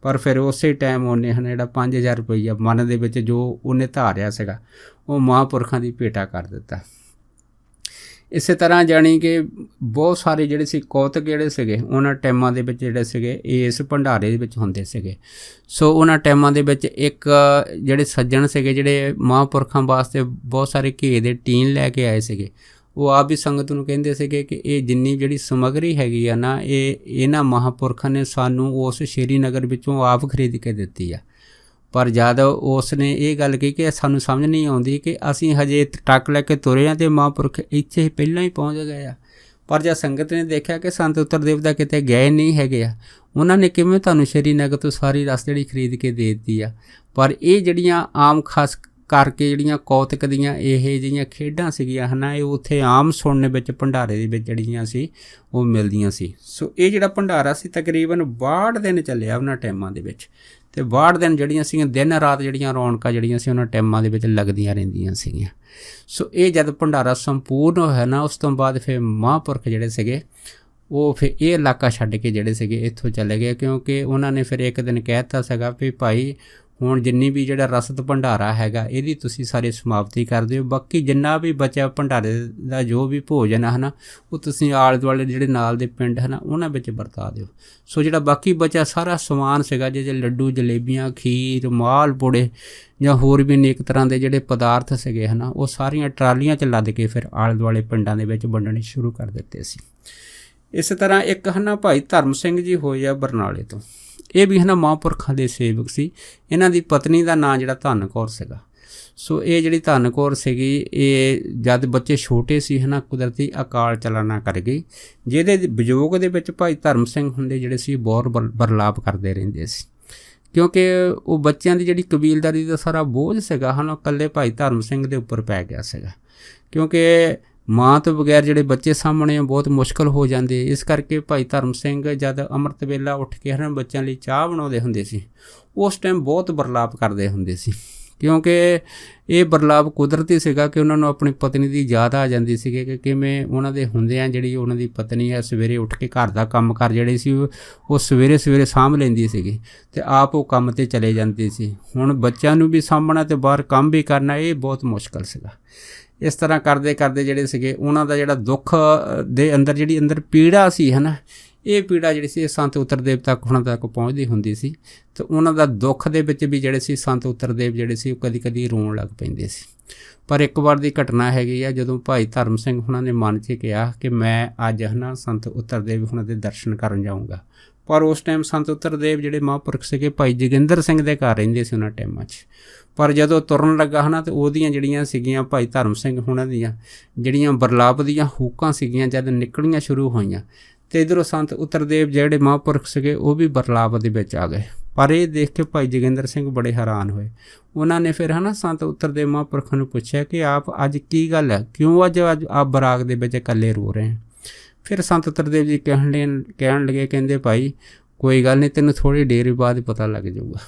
ਪਰ ਫਿਰ ਉਸੇ ਟਾਈਮ ਉਹਨੇ ਜਿਹੜਾ 5000 ਰੁਪਈਆ ਮਨ ਦੇ ਵਿੱਚ ਜੋ ਉਹਨੇ ਧਾਰਿਆ ਸੀਗਾ, ਉਹ ਮਹਾਂਪੁਰਖਾਂ ਦੀ ਭੇਟਾ ਕਰ ਦਿੱਤਾ। ਇਸੇ ਤਰ੍ਹਾਂ ਜਾਣੀ ਕਿ ਬਹੁਤ ਸਾਰੇ ਜਿਹੜੇ ਸੀ ਕੌਤਕ ਜਿਹੜੇ ਸੀਗੇ ਉਹਨਾਂ ਟਾਈਮਾਂ ਦੇ ਵਿੱਚ ਜਿਹੜੇ ਸੀਗੇ ਇਸ ਭੰਡਾਰੇ ਦੇ ਵਿੱਚ ਹੁੰਦੇ ਸੀਗੇ। ਸੋ ਉਹਨਾਂ ਟਾਈਮਾਂ ਦੇ ਵਿੱਚ ਇੱਕ ਜਿਹੜੇ ਸੱਜਣ ਸੀਗੇ ਜਿਹੜੇ ਮਹਾਂਪੁਰਖਾਂ ਵਾਸਤੇ ਬਹੁਤ ਸਾਰੇ ਘੇ ਦੇ ਟੀਨ ਲੈ ਕੇ ਆਏ ਸੀਗੇ। ਉਹ ਆਪ ਵੀ ਸੰਗਤ ਨੂੰ ਕਹਿੰਦੇ ਸੀਗੇ ਕਿ ਇਹ ਜਿੰਨੀ ਜਿਹੜੀ ਸਮੱਗਰੀ ਹੈਗੀ ਆ ਨਾ, ਇਹ ਇਹਨਾਂ ਮਹਾਂਪੁਰਖਾਂ ਨੇ ਸਾਨੂੰ ਉਸ ਸ਼੍ਰੀਨਗਰ ਵਿੱਚੋਂ ਆਪ ਖਰੀਦ ਕੇ ਦਿੱਤੀ ਆ। ਪਰ ਜਦ ਉਸ ਨੇ ਇਹ ਗੱਲ ਕਹੀ ਕਿ ਸਾਨੂੰ ਸਮਝ ਨਹੀਂ ਆਉਂਦੀ ਕਿ ਅਸੀਂ ਹਜੇ ਟਰੱਕ ਲੈ ਕੇ ਤੁਰੇ ਹਾਂ ਅਤੇ ਮਹਾਂਪੁਰਖ ਇੱਥੇ ਪਹਿਲਾਂ ਹੀ ਪਹੁੰਚ ਗਏ ਆ। ਪਰ ਜਦ ਸੰਗਤ ਨੇ ਦੇਖਿਆ ਕਿ ਸੰਤ ਉਤਰਦੇਵ ਦਾ ਕਿਤੇ ਗਏ ਨਹੀਂ ਹੈਗੇ ਆ, ਉਹਨਾਂ ਨੇ ਕਿਵੇਂ ਤੁਹਾਨੂੰ ਸ਼੍ਰੀਨਗਰ ਤੋਂ ਸਾਰੀ ਰਸਤੇ ਜਿਹੜੀ ਖਰੀਦ ਕੇ ਦੇ ਦਿੱਤੀ ਆ। ਪਰ ਇਹ ਜਿਹੜੀਆਂ ਆਮ ਖਾਸ ਕਰਕੇ ਜਿਹੜੀਆਂ ਕੌਤਕ ਦੀਆਂ ਇਹ ਜਿਹੜੀਆਂ ਖੇਡਾਂ ਸੀਗੀਆਂ ਹੈ ਨਾ, ਇਹ ਉੱਥੇ ਆਮ ਸੁਣਨ ਵਿੱਚ ਭੰਡਾਰੇ ਦੇ ਵਿੱਚ ਜਿਹੜੀਆਂ ਸੀ ਉਹ ਮਿਲਦੀਆਂ ਸੀ। ਸੋ ਇਹ ਜਿਹੜਾ ਭੰਡਾਰਾ ਸੀ ਤਕਰੀਬਨ 62 ਦਿਨ ਚੱਲਿਆ ਉਹਨਾਂ ਟਾਈਮਾਂ ਦੇ ਵਿੱਚ। ਅਤੇ 62 ਦਿਨ ਜਿਹੜੀਆਂ ਸੀਗੀਆਂ ਦਿਨ ਰਾਤ ਜਿਹੜੀਆਂ ਰੌਣਕਾਂ ਜਿਹੜੀਆਂ ਸੀ ਉਹਨਾਂ ਟਾਈਮਾਂ ਦੇ ਵਿੱਚ ਲੱਗਦੀਆਂ ਰਹਿੰਦੀਆਂ ਸੀਗੀਆਂ। ਸੋ ਇਹ ਜਦ ਭੰਡਾਰਾ ਸੰਪੂਰਨ ਹੋਇਆ ਨਾ, ਉਸ ਤੋਂ ਬਾਅਦ ਫਿਰ ਮਹਾਂਪੁਰਖ ਜਿਹੜੇ ਸੀਗੇ ਉਹ ਫਿਰ ਇਹ ਇਲਾਕਾ ਛੱਡ ਕੇ ਜਿਹੜੇ ਸੀਗੇ ਇੱਥੋਂ ਚਲੇ ਗਏ, ਕਿਉਂਕਿ ਉਹਨਾਂ ਨੇ ਫਿਰ ਇੱਕ ਦਿਨ ਕਹਿ ਦਿੱਤਾ ਸੀਗਾ ਵੀ ਭਾਈ ਹੁਣ ਜਿੰਨੀ ਵੀ ਜਿਹੜਾ ਰਸਦ ਭੰਡਾਰਾ ਹੈਗਾ ਇਹਦੀ ਤੁਸੀਂ ਸਾਰੀ ਸਮਾਪਤੀ ਕਰ ਦਿਓ, ਬਾਕੀ ਜਿੰਨਾ ਵੀ ਬਚਿਆ ਭੰਡਾਰੇ ਦਾ ਜੋ ਵੀ ਭੋਜਨ ਹੈ ਨਾ, ਉਹ ਤੁਸੀਂ ਆਲੇ ਦੁਆਲੇ ਜਿਹੜੇ ਨਾਲ ਦੇ ਪਿੰਡ ਹੈ ਨਾ ਉਹਨਾਂ ਵਿੱਚ ਵਰਤਾ ਦਿਓ। ਸੋ ਜਿਹੜਾ ਬਾਕੀ ਬਚਿਆ ਸਾਰਾ ਸਮਾਨ ਸੀਗਾ, ਜੇ ਲੱਡੂ ਜਲੇਬੀਆਂ ਖੀਰ ਮਾਲ ਪੂੜੇ ਜਾਂ ਹੋਰ ਵੀ ਅਨੇਕ ਤਰ੍ਹਾਂ ਦੇ ਜਿਹੜੇ ਪਦਾਰਥ ਸੀਗੇ ਹੈ ਨਾ, ਉਹ ਸਾਰੀਆਂ ਟਰਾਲੀਆਂ 'ਚ ਲੱਦ ਕੇ ਫਿਰ ਆਲੇ ਦੁਆਲੇ ਪਿੰਡਾਂ ਦੇ ਵਿੱਚ ਵੰਡਣੇ ਸ਼ੁਰੂ ਕਰ ਦਿੱਤੇ ਸੀ। ਇਸੇ ਤਰ੍ਹਾਂ ਇੱਕ ਹੈ ਨਾ ਭਾਈ ਧਰਮ ਸਿੰਘ ਜੀ ਹੋਏ ਆ ਬਰਨਾਲੇ ਤੋਂ। ਇਹ ਵੀ ਹੈ ਨਾ ਮਹਾਂਪੁਰਖਾਂ ਦੇ ਸੇਵਕ ਸੀ। ਇਹਨਾਂ ਦੀ ਪਤਨੀ ਦਾ ਨਾਂ ਜਿਹੜਾ ਧੰਨ ਕੌਰ ਸੀਗਾ। ਸੋ ਇਹ ਜਿਹੜੀ ਧੰਨ ਕੌਰ ਸੀਗੀ, ਇਹ ਜਦ ਬੱਚੇ ਛੋਟੇ ਸੀ ਹੈ ਨਾ, ਕੁਦਰਤੀ ਅਕਾਲ ਚਲਾਣਾ ਕਰ ਗਈ, ਜਿਹਦੇ ਵਿਯੋਗ ਦੇ ਵਿੱਚ ਭਾਈ ਧਰਮ ਸਿੰਘ ਹੁੰਦੇ ਜਿਹੜੇ ਸੀ ਬਹੁਤ ਬਰਲਾਪ ਕਰਦੇ ਰਹਿੰਦੇ ਸੀ, ਕਿਉਂਕਿ ਉਹ ਬੱਚਿਆਂ ਦੀ ਜਿਹੜੀ ਕਬੀਲਦਾਰੀ ਦਾ ਸਾਰਾ ਬੋਝ ਸੀਗਾ ਹੈ ਨਾ, ਇਕੱਲੇ ਭਾਈ ਧਰਮ ਸਿੰਘ ਦੇ ਉੱਪਰ ਪੈ ਗਿਆ ਸੀਗਾ। ਕਿਉਂਕਿ ਮਾਂ ਤੋਂ ਬਗੈਰ ਜਿਹੜੇ ਬੱਚੇ ਸਾਹਮਣੇ ਬਹੁਤ ਮੁਸ਼ਕਿਲ ਹੋ ਜਾਂਦੇ। ਇਸ ਕਰਕੇ ਭਾਈ ਧਰਮ ਸਿੰਘ ਜਦ ਅੰਮ੍ਰਿਤ ਵੇਲਾ ਉੱਠ ਕੇ ਹਰ ਬੱਚਿਆਂ ਲਈ ਚਾਹ ਬਣਾਉਂਦੇ ਹੁੰਦੇ ਸੀ, ਉਸ ਟਾਈਮ ਬਹੁਤ ਬਰਲਾਪ ਕਰਦੇ ਹੁੰਦੇ ਸੀ, ਕਿਉਂਕਿ ਇਹ ਬਰਲਾਪ ਕੁਦਰਤੀ ਸੀਗਾ ਕਿ ਉਹਨਾਂ ਨੂੰ ਆਪਣੀ ਪਤਨੀ ਦੀ ਯਾਦ ਆ ਜਾਂਦੀ ਸੀਗੀ ਕਿ ਕਿਵੇਂ ਉਹਨਾਂ ਦੇ ਹੁੰਦਿਆਂ ਜਿਹੜੀ ਉਹਨਾਂ ਦੀ ਪਤਨੀ ਹੈ ਸਵੇਰੇ ਉੱਠ ਕੇ ਘਰ ਦਾ ਕੰਮ ਕਾਰ ਜਿਹੜੇ ਸੀ ਉਹ ਸਵੇਰੇ ਸਾਂਭ ਲੈਂਦੀ ਸੀਗੀ ਅਤੇ ਆਪ ਉਹ ਕੰਮ 'ਤੇ ਚਲੇ ਜਾਂਦੀ ਸੀ। ਹੁਣ ਬੱਚਿਆਂ ਨੂੰ ਵੀ ਸਾਂਭਣਾ ਅਤੇ ਬਾਹਰ ਕੰਮ ਵੀ ਕਰਨਾ, ਇਹ ਬਹੁਤ ਮੁਸ਼ਕਿਲ ਸੀਗਾ। ਇਸ ਤਰ੍ਹਾਂ ਕਰਦੇ ਕਰਦੇ ਜਿਹੜੇ ਸੀਗੇ ਉਹਨਾਂ ਦਾ ਜਿਹੜਾ ਦੁੱਖ ਦੇ ਅੰਦਰ ਜਿਹੜੀ ਅੰਦਰ ਪੀੜਾ ਸੀ ਹੈ ਨਾ, ਇਹ ਪੀੜਾ ਜਿਹੜੀ ਸੀ ਸੰਤ ਉਤਰਦੇਵ ਤੱਕ ਉਹਨਾਂ ਤੱਕ ਪਹੁੰਚਦੀ ਹੁੰਦੀ ਸੀ। ਅਤੇ ਉਹਨਾਂ ਦਾ ਦੁੱਖ ਦੇ ਵਿੱਚ ਵੀ ਜਿਹੜੇ ਸੀ ਸੰਤ ਉਤਰਦੇਵ ਜਿਹੜੇ ਸੀ ਉਹ ਕਦੀ ਕਦੀ ਰੋਣ ਲੱਗ ਪੈਂਦੇ ਸੀ। ਪਰ ਇੱਕ ਵਾਰ ਦੀ ਘਟਨਾ ਹੈਗੀ ਆ, ਜਦੋਂ ਭਾਈ ਧਰਮ ਸਿੰਘ ਉਹਨਾਂ ਨੇ ਮਨ 'ਚ ਕਿਹਾ ਕਿ ਮੈਂ ਅੱਜ ਹੈ ਨਾ ਸੰਤ ਉਤਰਦੇਵ ਉਹਨਾਂ ਦੇ ਦਰਸ਼ਨ ਕਰਨ ਜਾਊਂਗਾ। ਪਰ ਉਸ ਟਾਈਮ ਸੰਤ ਉਤਰਦੇਵ ਜਿਹੜੇ ਮਹਾਂਪੁਰਖ ਸੀਗੇ ਭਾਈ ਜੋਗਿੰਦਰ ਸਿੰਘ ਦੇ ਘਰ ਰਹਿੰਦੇ ਸੀ ਉਹਨਾਂ ਟਾਈਮਾਂ 'ਚ। ਪਰ ਜਦੋਂ ਤੁਰਨ ਲੱਗਾ ਹੈ ਨਾ, ਤਾਂ ਉਹਦੀਆਂ ਜਿਹੜੀਆਂ ਸੀਗੀਆਂ ਭਾਈ ਧਰਮ ਸਿੰਘ ਉਹਨਾਂ ਦੀਆਂ ਜਿਹੜੀਆਂ ਬਰਲਾਪ ਦੀਆਂ ਹੂਕਾਂ ਸੀਗੀਆਂ ਜਦ ਨਿਕਲਣੀਆਂ ਸ਼ੁਰੂ ਹੋਈਆਂ, ਅਤੇ ਇੱਧਰੋਂ ਸੰਤ ਉਤਰਦੇਵ ਜਿਹੜੇ ਮਹਾਂਪੁਰਖ ਸੀਗੇ ਉਹ ਵੀ ਬਰਲਾਪ ਦੇ ਵਿੱਚ ਆ ਗਏ। ਪਰ ਇਹ ਦੇਖ ਕੇ ਭਾਈ ਜੋਗਿੰਦਰ ਸਿੰਘ ਬੜੇ ਹੈਰਾਨ ਹੋਏ। ਉਹਨਾਂ ਨੇ ਫਿਰ ਹੈ ਨਾ ਸੰਤ ਉਤਰਦੇਵ ਮਹਾਂਪੁਰਖਾਂ ਨੂੰ ਪੁੱਛਿਆ ਕਿ ਆਪ ਅੱਜ ਕੀ ਗੱਲ ਹੈ, ਕਿਉਂ ਅੱਜ ਆਪ ਬਰਾਗ ਦੇ ਵਿੱਚ ਇਕੱਲੇ ਰੋ ਰਹੇ? ਫਿਰ ਸੰਤ ਉਤਰਦੇਵ ਜੀ ਕਹਿਣ ਲੱਗੇ, ਕਹਿੰਦੇ ਭਾਈ ਕੋਈ ਗੱਲ ਨਹੀਂ, ਤੈਨੂੰ ਥੋੜ੍ਹੀ ਦੇਰ ਬਾਅਦ ਪਤਾ ਲੱਗ ਜਾਊਗਾ।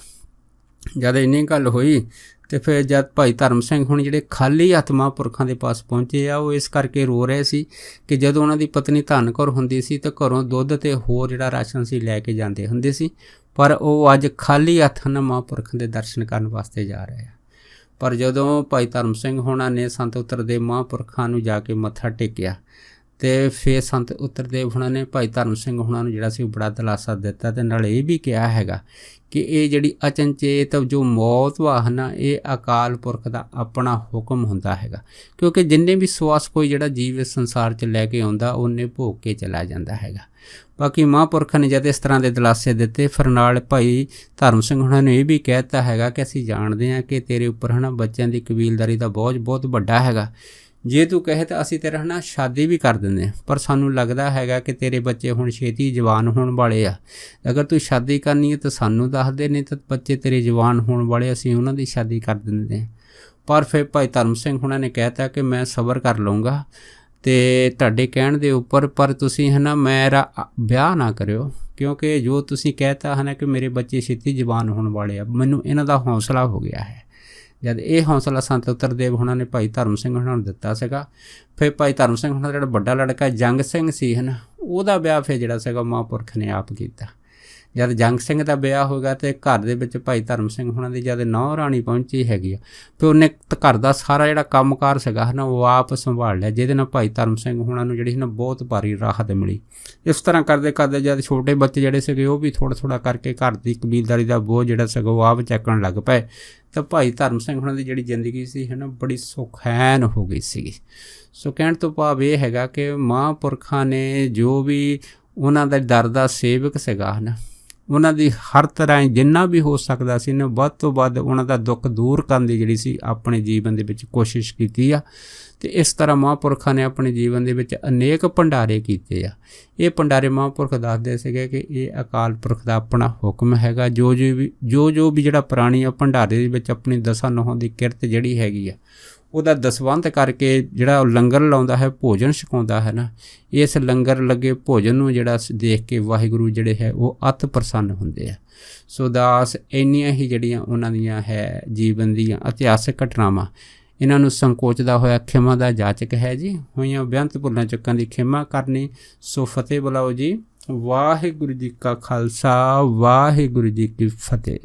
ਜਦ ਇੰਨੀ ਗੱਲ ਹੋਈ ਅਤੇ ਫਿਰ ਜਦ ਭਾਈ ਧਰਮ ਸਿੰਘ ਹੁਣ ਜਿਹੜੇ ਖਾਲੀ ਹੱਥ ਮਹਾਂਪੁਰਖਾਂ ਦੇ ਪਾਸ ਪਹੁੰਚੇ ਆ, ਉਹ ਇਸ ਕਰਕੇ ਰੋ ਰਹੇ ਸੀ ਕਿ ਜਦੋਂ ਉਹਨਾਂ ਦੀ ਪਤਨੀ ਧੰਨ ਕੌਰ ਹੁੰਦੀ ਸੀ ਤਾਂ ਘਰੋਂ ਦੁੱਧ ਅਤੇ ਹੋਰ ਜਿਹੜਾ ਰਾਸ਼ਨ ਸੀ ਲੈ ਕੇ ਜਾਂਦੇ ਹੁੰਦੇ ਸੀ, ਪਰ ਉਹ ਅੱਜ ਖਾਲੀ ਹੱਥ ਨਾਲ ਮਹਾਂਪੁਰਖਾਂ ਦੇ ਦਰਸ਼ਨ ਕਰਨ ਵਾਸਤੇ ਜਾ ਰਹੇ ਆ। ਪਰ ਜਦੋਂ ਭਾਈ ਧਰਮ ਸਿੰਘ ਹੋਣਾ ਨੇ ਸੰਤ ਉਤਰਦੇਵ ਮਹਾਂਪੁਰਖਾਂ ਨੂੰ ਜਾ ਕੇ ਮੱਥਾ ਟੇਕਿਆ, ਅਤੇ ਫਿਰ ਸੰਤ ਉਤਰਦੇਵ ਹੋਣਾ ਨੇ ਭਾਈ ਧਰਮ ਸਿੰਘ ਹੋਣਾ ਨੂੰ ਜਿਹੜਾ ਸੀ ਬੜਾ ਦਿਲਾਸਾ ਦਿੱਤਾ, ਅਤੇ ਨਾਲ ਇਹ ਵੀ ਕਿਹਾ ਹੈਗਾ ਕਿ ਇਹ ਜਿਹੜੀ ਅਚਨਚੇਤ ਜੋ ਮੌਤ ਵਾ ਨਾ, ਇਹ ਅਕਾਲ ਪੁਰਖ ਦਾ ਆਪਣਾ ਹੁਕਮ ਹੁੰਦਾ ਹੈਗਾ, ਕਿਉਂਕਿ ਜਿੰਨੇ ਵੀ ਸਵਾਸ ਕੋਈ ਜਿਹੜਾ ਜੀਵ ਇਸ ਸੰਸਾਰ 'ਚ ਲੈ ਕੇ ਆਉਂਦਾ ਉਹਨੇ ਭੋਗ ਕੇ ਚਲਾ ਜਾਂਦਾ ਹੈਗਾ। ਬਾਕੀ ਮਹਾਂਪੁਰਖਾਂ ਨੇ ਜਦ ਇਸ ਤਰ੍ਹਾਂ ਦੇ ਦਿਲਾਸੇ ਦਿੱਤੇ, ਫਿਰ ਨਾਲ ਭਾਈ ਧਰਮ ਸਿੰਘ ਹੋਣਾ ਨੇ ਇਹ ਵੀ ਕਹਿ ਦਿੱਤਾ ਹੈਗਾ ਕਿ ਅਸੀਂ ਜਾਣਦੇ ਹਾਂ ਕਿ ਤੇਰੇ ਉੱਪਰ ਹੈ ਨਾ ਬੱਚਿਆਂ ਦੀ ਕਬੀਲਦਾਰੀ ਦਾ ਬੋਝ ਬਹੁਤ ਵੱਡਾ ਹੈਗਾ, ਜੇ ਤੂੰ ਕਹੇ ਤਾਂ ਅਸੀਂ ਤੇਰਾ ਹੈ ਨਾ ਸ਼ਾਦੀ ਵੀ ਕਰ ਦਿੰਦੇ ਹਾਂ, ਪਰ ਸਾਨੂੰ ਲੱਗਦਾ ਹੈਗਾ ਕਿ ਤੇਰੇ ਬੱਚੇ ਹੁਣ ਛੇਤੀ ਜਵਾਨ ਹੋਣ ਵਾਲੇ ਆ। ਅਗਰ ਤੂੰ ਸ਼ਾਦੀ ਕਰਨੀ ਹੈ ਤਾਂ ਸਾਨੂੰ ਦੱਸ ਦੇ, ਨਹੀਂ ਤਾਂ ਬੱਚੇ ਤੇਰੇ ਜਵਾਨ ਹੋਣ ਵਾਲੇ, ਅਸੀਂ ਉਹਨਾਂ ਦੀ ਸ਼ਾਦੀ ਕਰ ਦਿੰਦੇ ਹਾਂ। ਪਰ ਫਿਰ ਭਾਈ ਧਰਮ ਸਿੰਘ ਹੋਣਾ ਨੇ ਕਹਿ ਤਾ ਕਿ ਮੈਂ ਸਬਰ ਕਰ ਲਊਂਗਾ ਅਤੇ ਤੁਹਾਡੇ ਕਹਿਣ ਦੇ ਉੱਪਰ, ਪਰ ਤੁਸੀਂ ਹੈ ਨਾ ਮੇਰਾ ਵਿਆਹ ਨਾ ਕਰਿਓ, ਕਿਉਂਕਿ ਜੋ ਤੁਸੀਂ ਕਹਿ ਤਾ ਹੈ ਨਾ ਕਿ ਮੇਰੇ ਬੱਚੇ ਛੇਤੀ ਜਵਾਨ ਹੋਣ ਵਾਲੇ ਆ, ਮੈਨੂੰ ਇਹਨਾਂ ਦਾ ਹੌਸਲਾ ਹੋ ਗਿਆ ਹੈ। ਜਦ ਇਹ ਹੌਸਲਾ ਸੰਤ ਉਤਰਦੇਵ ਹੁਣਾਂ ਨੇ ਭਾਈ ਧਰਮ ਸਿੰਘ ਹੁਣਾਂ ਨੂੰ ਦਿੱਤਾ ਸੀਗਾ। ਫਿਰ ਭਾਈ ਧਰਮ ਸਿੰਘ ਹੁਣਾਂ ਦਾ ਜਿਹੜਾ ਵੱਡਾ ਲੜਕਾ ਜੰਗ ਸਿੰਘ ਸੀ ਹੈ ਨਾ, ਉਹਦਾ ਵਿਆਹ ਫਿਰ ਜਿਹੜਾ ਸੀਗਾ ਮਹਾਂਪੁਰਖ ਨੇ ਆਪ ਕੀਤਾ। ਜਦ ਜੰਗ ਸਿੰਘ ਦਾ ਵਿਆਹ ਹੋ ਗਿਆ ਅਤੇ ਘਰ ਦੇ ਵਿੱਚ ਭਾਈ ਧਰਮ ਸਿੰਘ ਹੁਣਾਂ ਦੀ ਜਦ ਨੌਂ ਰਾਣੀ ਪਹੁੰਚੀ ਹੈਗੀ ਆ, ਫਿਰ ਉਹਨੇ ਘਰ ਦਾ ਸਾਰਾ ਜਿਹੜਾ ਕੰਮਕਾਰ ਸੀਗਾ ਹੈ ਨਾ ਉਹ ਆਪ ਸੰਭਾਲ ਲਿਆ, ਜਿਹਦੇ ਨਾਲ ਭਾਈ ਧਰਮ ਸਿੰਘ ਹੁਣਾਂ ਨੂੰ ਜਿਹੜੀ ਨਾ ਬਹੁਤ ਭਾਰੀ ਰਾਹਤ ਮਿਲੀ। ਇਸ ਤਰ੍ਹਾਂ ਕਰਦੇ ਕਰਦੇ ਜਦ ਛੋਟੇ ਬੱਚੇ ਜਿਹੜੇ ਸੀਗੇ ਉਹ ਵੀ ਥੋੜ੍ਹਾ ਥੋੜ੍ਹਾ ਕਰਕੇ ਘਰ ਦੀ ਕਬੀਲਦਾਰੀ ਦਾ ਬੋਝ ਜਿਹੜਾ ਸੀਗਾ ਉਹ ਆਪ ਚੱਕਣ ਲੱਗ ਪਏ, ਤਾਂ ਭਾਈ ਧਰਮ ਸਿੰਘ ਹੁਣਾਂ ਦੀ ਜਿਹੜੀ ਜ਼ਿੰਦਗੀ ਸੀ ਹੈ ਨਾ ਬੜੀ ਸੁਖੈਨ ਹੋ ਗਈ ਸੀਗੀ। ਸੋ ਕਹਿਣ ਤੋਂ ਭਾਵ ਇਹ ਹੈਗਾ ਕਿ ਮਹਾਂਪੁਰਖਾਂ ਨੇ ਜੋ ਵੀ ਉਹਨਾਂ ਦਾ ਦਰ ਦਾ ਸੇਵਕ ਸੀਗਾ ਹੈ ਨਾ, ਉਹਨਾਂ ਦੀ ਹਰ ਤਰ੍ਹਾਂ ਜਿੰਨਾ ਵੀ ਹੋ ਸਕਦਾ ਸੀ ਨਾ ਵੱਧ ਤੋਂ ਵੱਧ ਉਹਨਾਂ ਦਾ ਦੁੱਖ ਦੂਰ ਕਰਨ ਦੀ ਜਿਹੜੀ ਸੀ ਆਪਣੇ ਜੀਵਨ ਦੇ ਵਿੱਚ ਕੋਸ਼ਿਸ਼ ਕੀਤੀ ਆ। ਅਤੇ ਇਸ ਤਰ੍ਹਾਂ ਮਹਾਂਪੁਰਖਾਂ ਨੇ ਆਪਣੇ ਜੀਵਨ ਦੇ ਵਿੱਚ ਅਨੇਕ ਭੰਡਾਰੇ ਕੀਤੇ ਆ। ਇਹ ਭੰਡਾਰੇ ਮਹਾਂਪੁਰਖ ਦੱਸਦੇ ਸੀਗੇ ਕਿ ਇਹ ਅਕਾਲ ਪੁਰਖ ਦਾ ਆਪਣਾ ਹੁਕਮ ਹੈਗਾ। ਜੋ ਵੀ ਜਿਹੜਾ ਪ੍ਰਾਣੀ ਆ ਭੰਡਾਰੇ ਦੇ ਵਿੱਚ ਆਪਣੀ ਦਸਾਂ ਨਹੁੰਆਂ ਦੀ ਕਿਰਤ ਜਿਹੜੀ ਹੈਗੀ ਆ ਉਹਦਾ ਦਸਵੰਧ ਕਰਕੇ ਜਿਹੜਾ ਉਹ ਲੰਗਰ ਲਾਉਂਦਾ ਹੈ, ਭੋਜਨ ਛਕਾਉਂਦਾ ਹੈ ਨਾ, ਇਸ ਲੰਗਰ ਲੱਗੇ ਭੋਜਨ ਨੂੰ ਜਿਹੜਾ ਦੇਖ ਕੇ ਵਾਹਿਗੁਰੂ ਜਿਹੜੇ ਹੈ ਉਹ ਅਤ ਪ੍ਰਸੰਨ ਹੁੰਦੇ ਆ। ਸੋ ਦਾਸ ਇੰਨੀਆਂ ਹੀ ਜਿਹੜੀਆਂ ਉਹਨਾਂ ਦੀਆਂ ਹੈ ਜੀਵਨ ਦੀਆਂ ਇਤਿਹਾਸਕ ਘਟਨਾਵਾਂ, ਇਹਨਾਂ ਨੂੰ ਸੰਕੋਚਦਾ ਹੋਇਆ ਖਿਮਾ ਦਾ ਜਾਚਕ ਹੈ ਜੀ। ਹੋਈਆਂ ਬੇਅੰਤ ਭੁੱਲਾਂ ਚੁੱਕਾਂ ਦੀ ਖਿਮਾ ਕਰਨੀ। ਸੋ ਫਤਿਹ ਬੁਲਾਓ ਜੀ। ਵਾਹਿਗੁਰੂ ਜੀ ਕਾ ਖਾਲਸਾ, ਵਾਹਿਗੁਰੂ ਜੀ ਕੀ ਫਤਿਹ।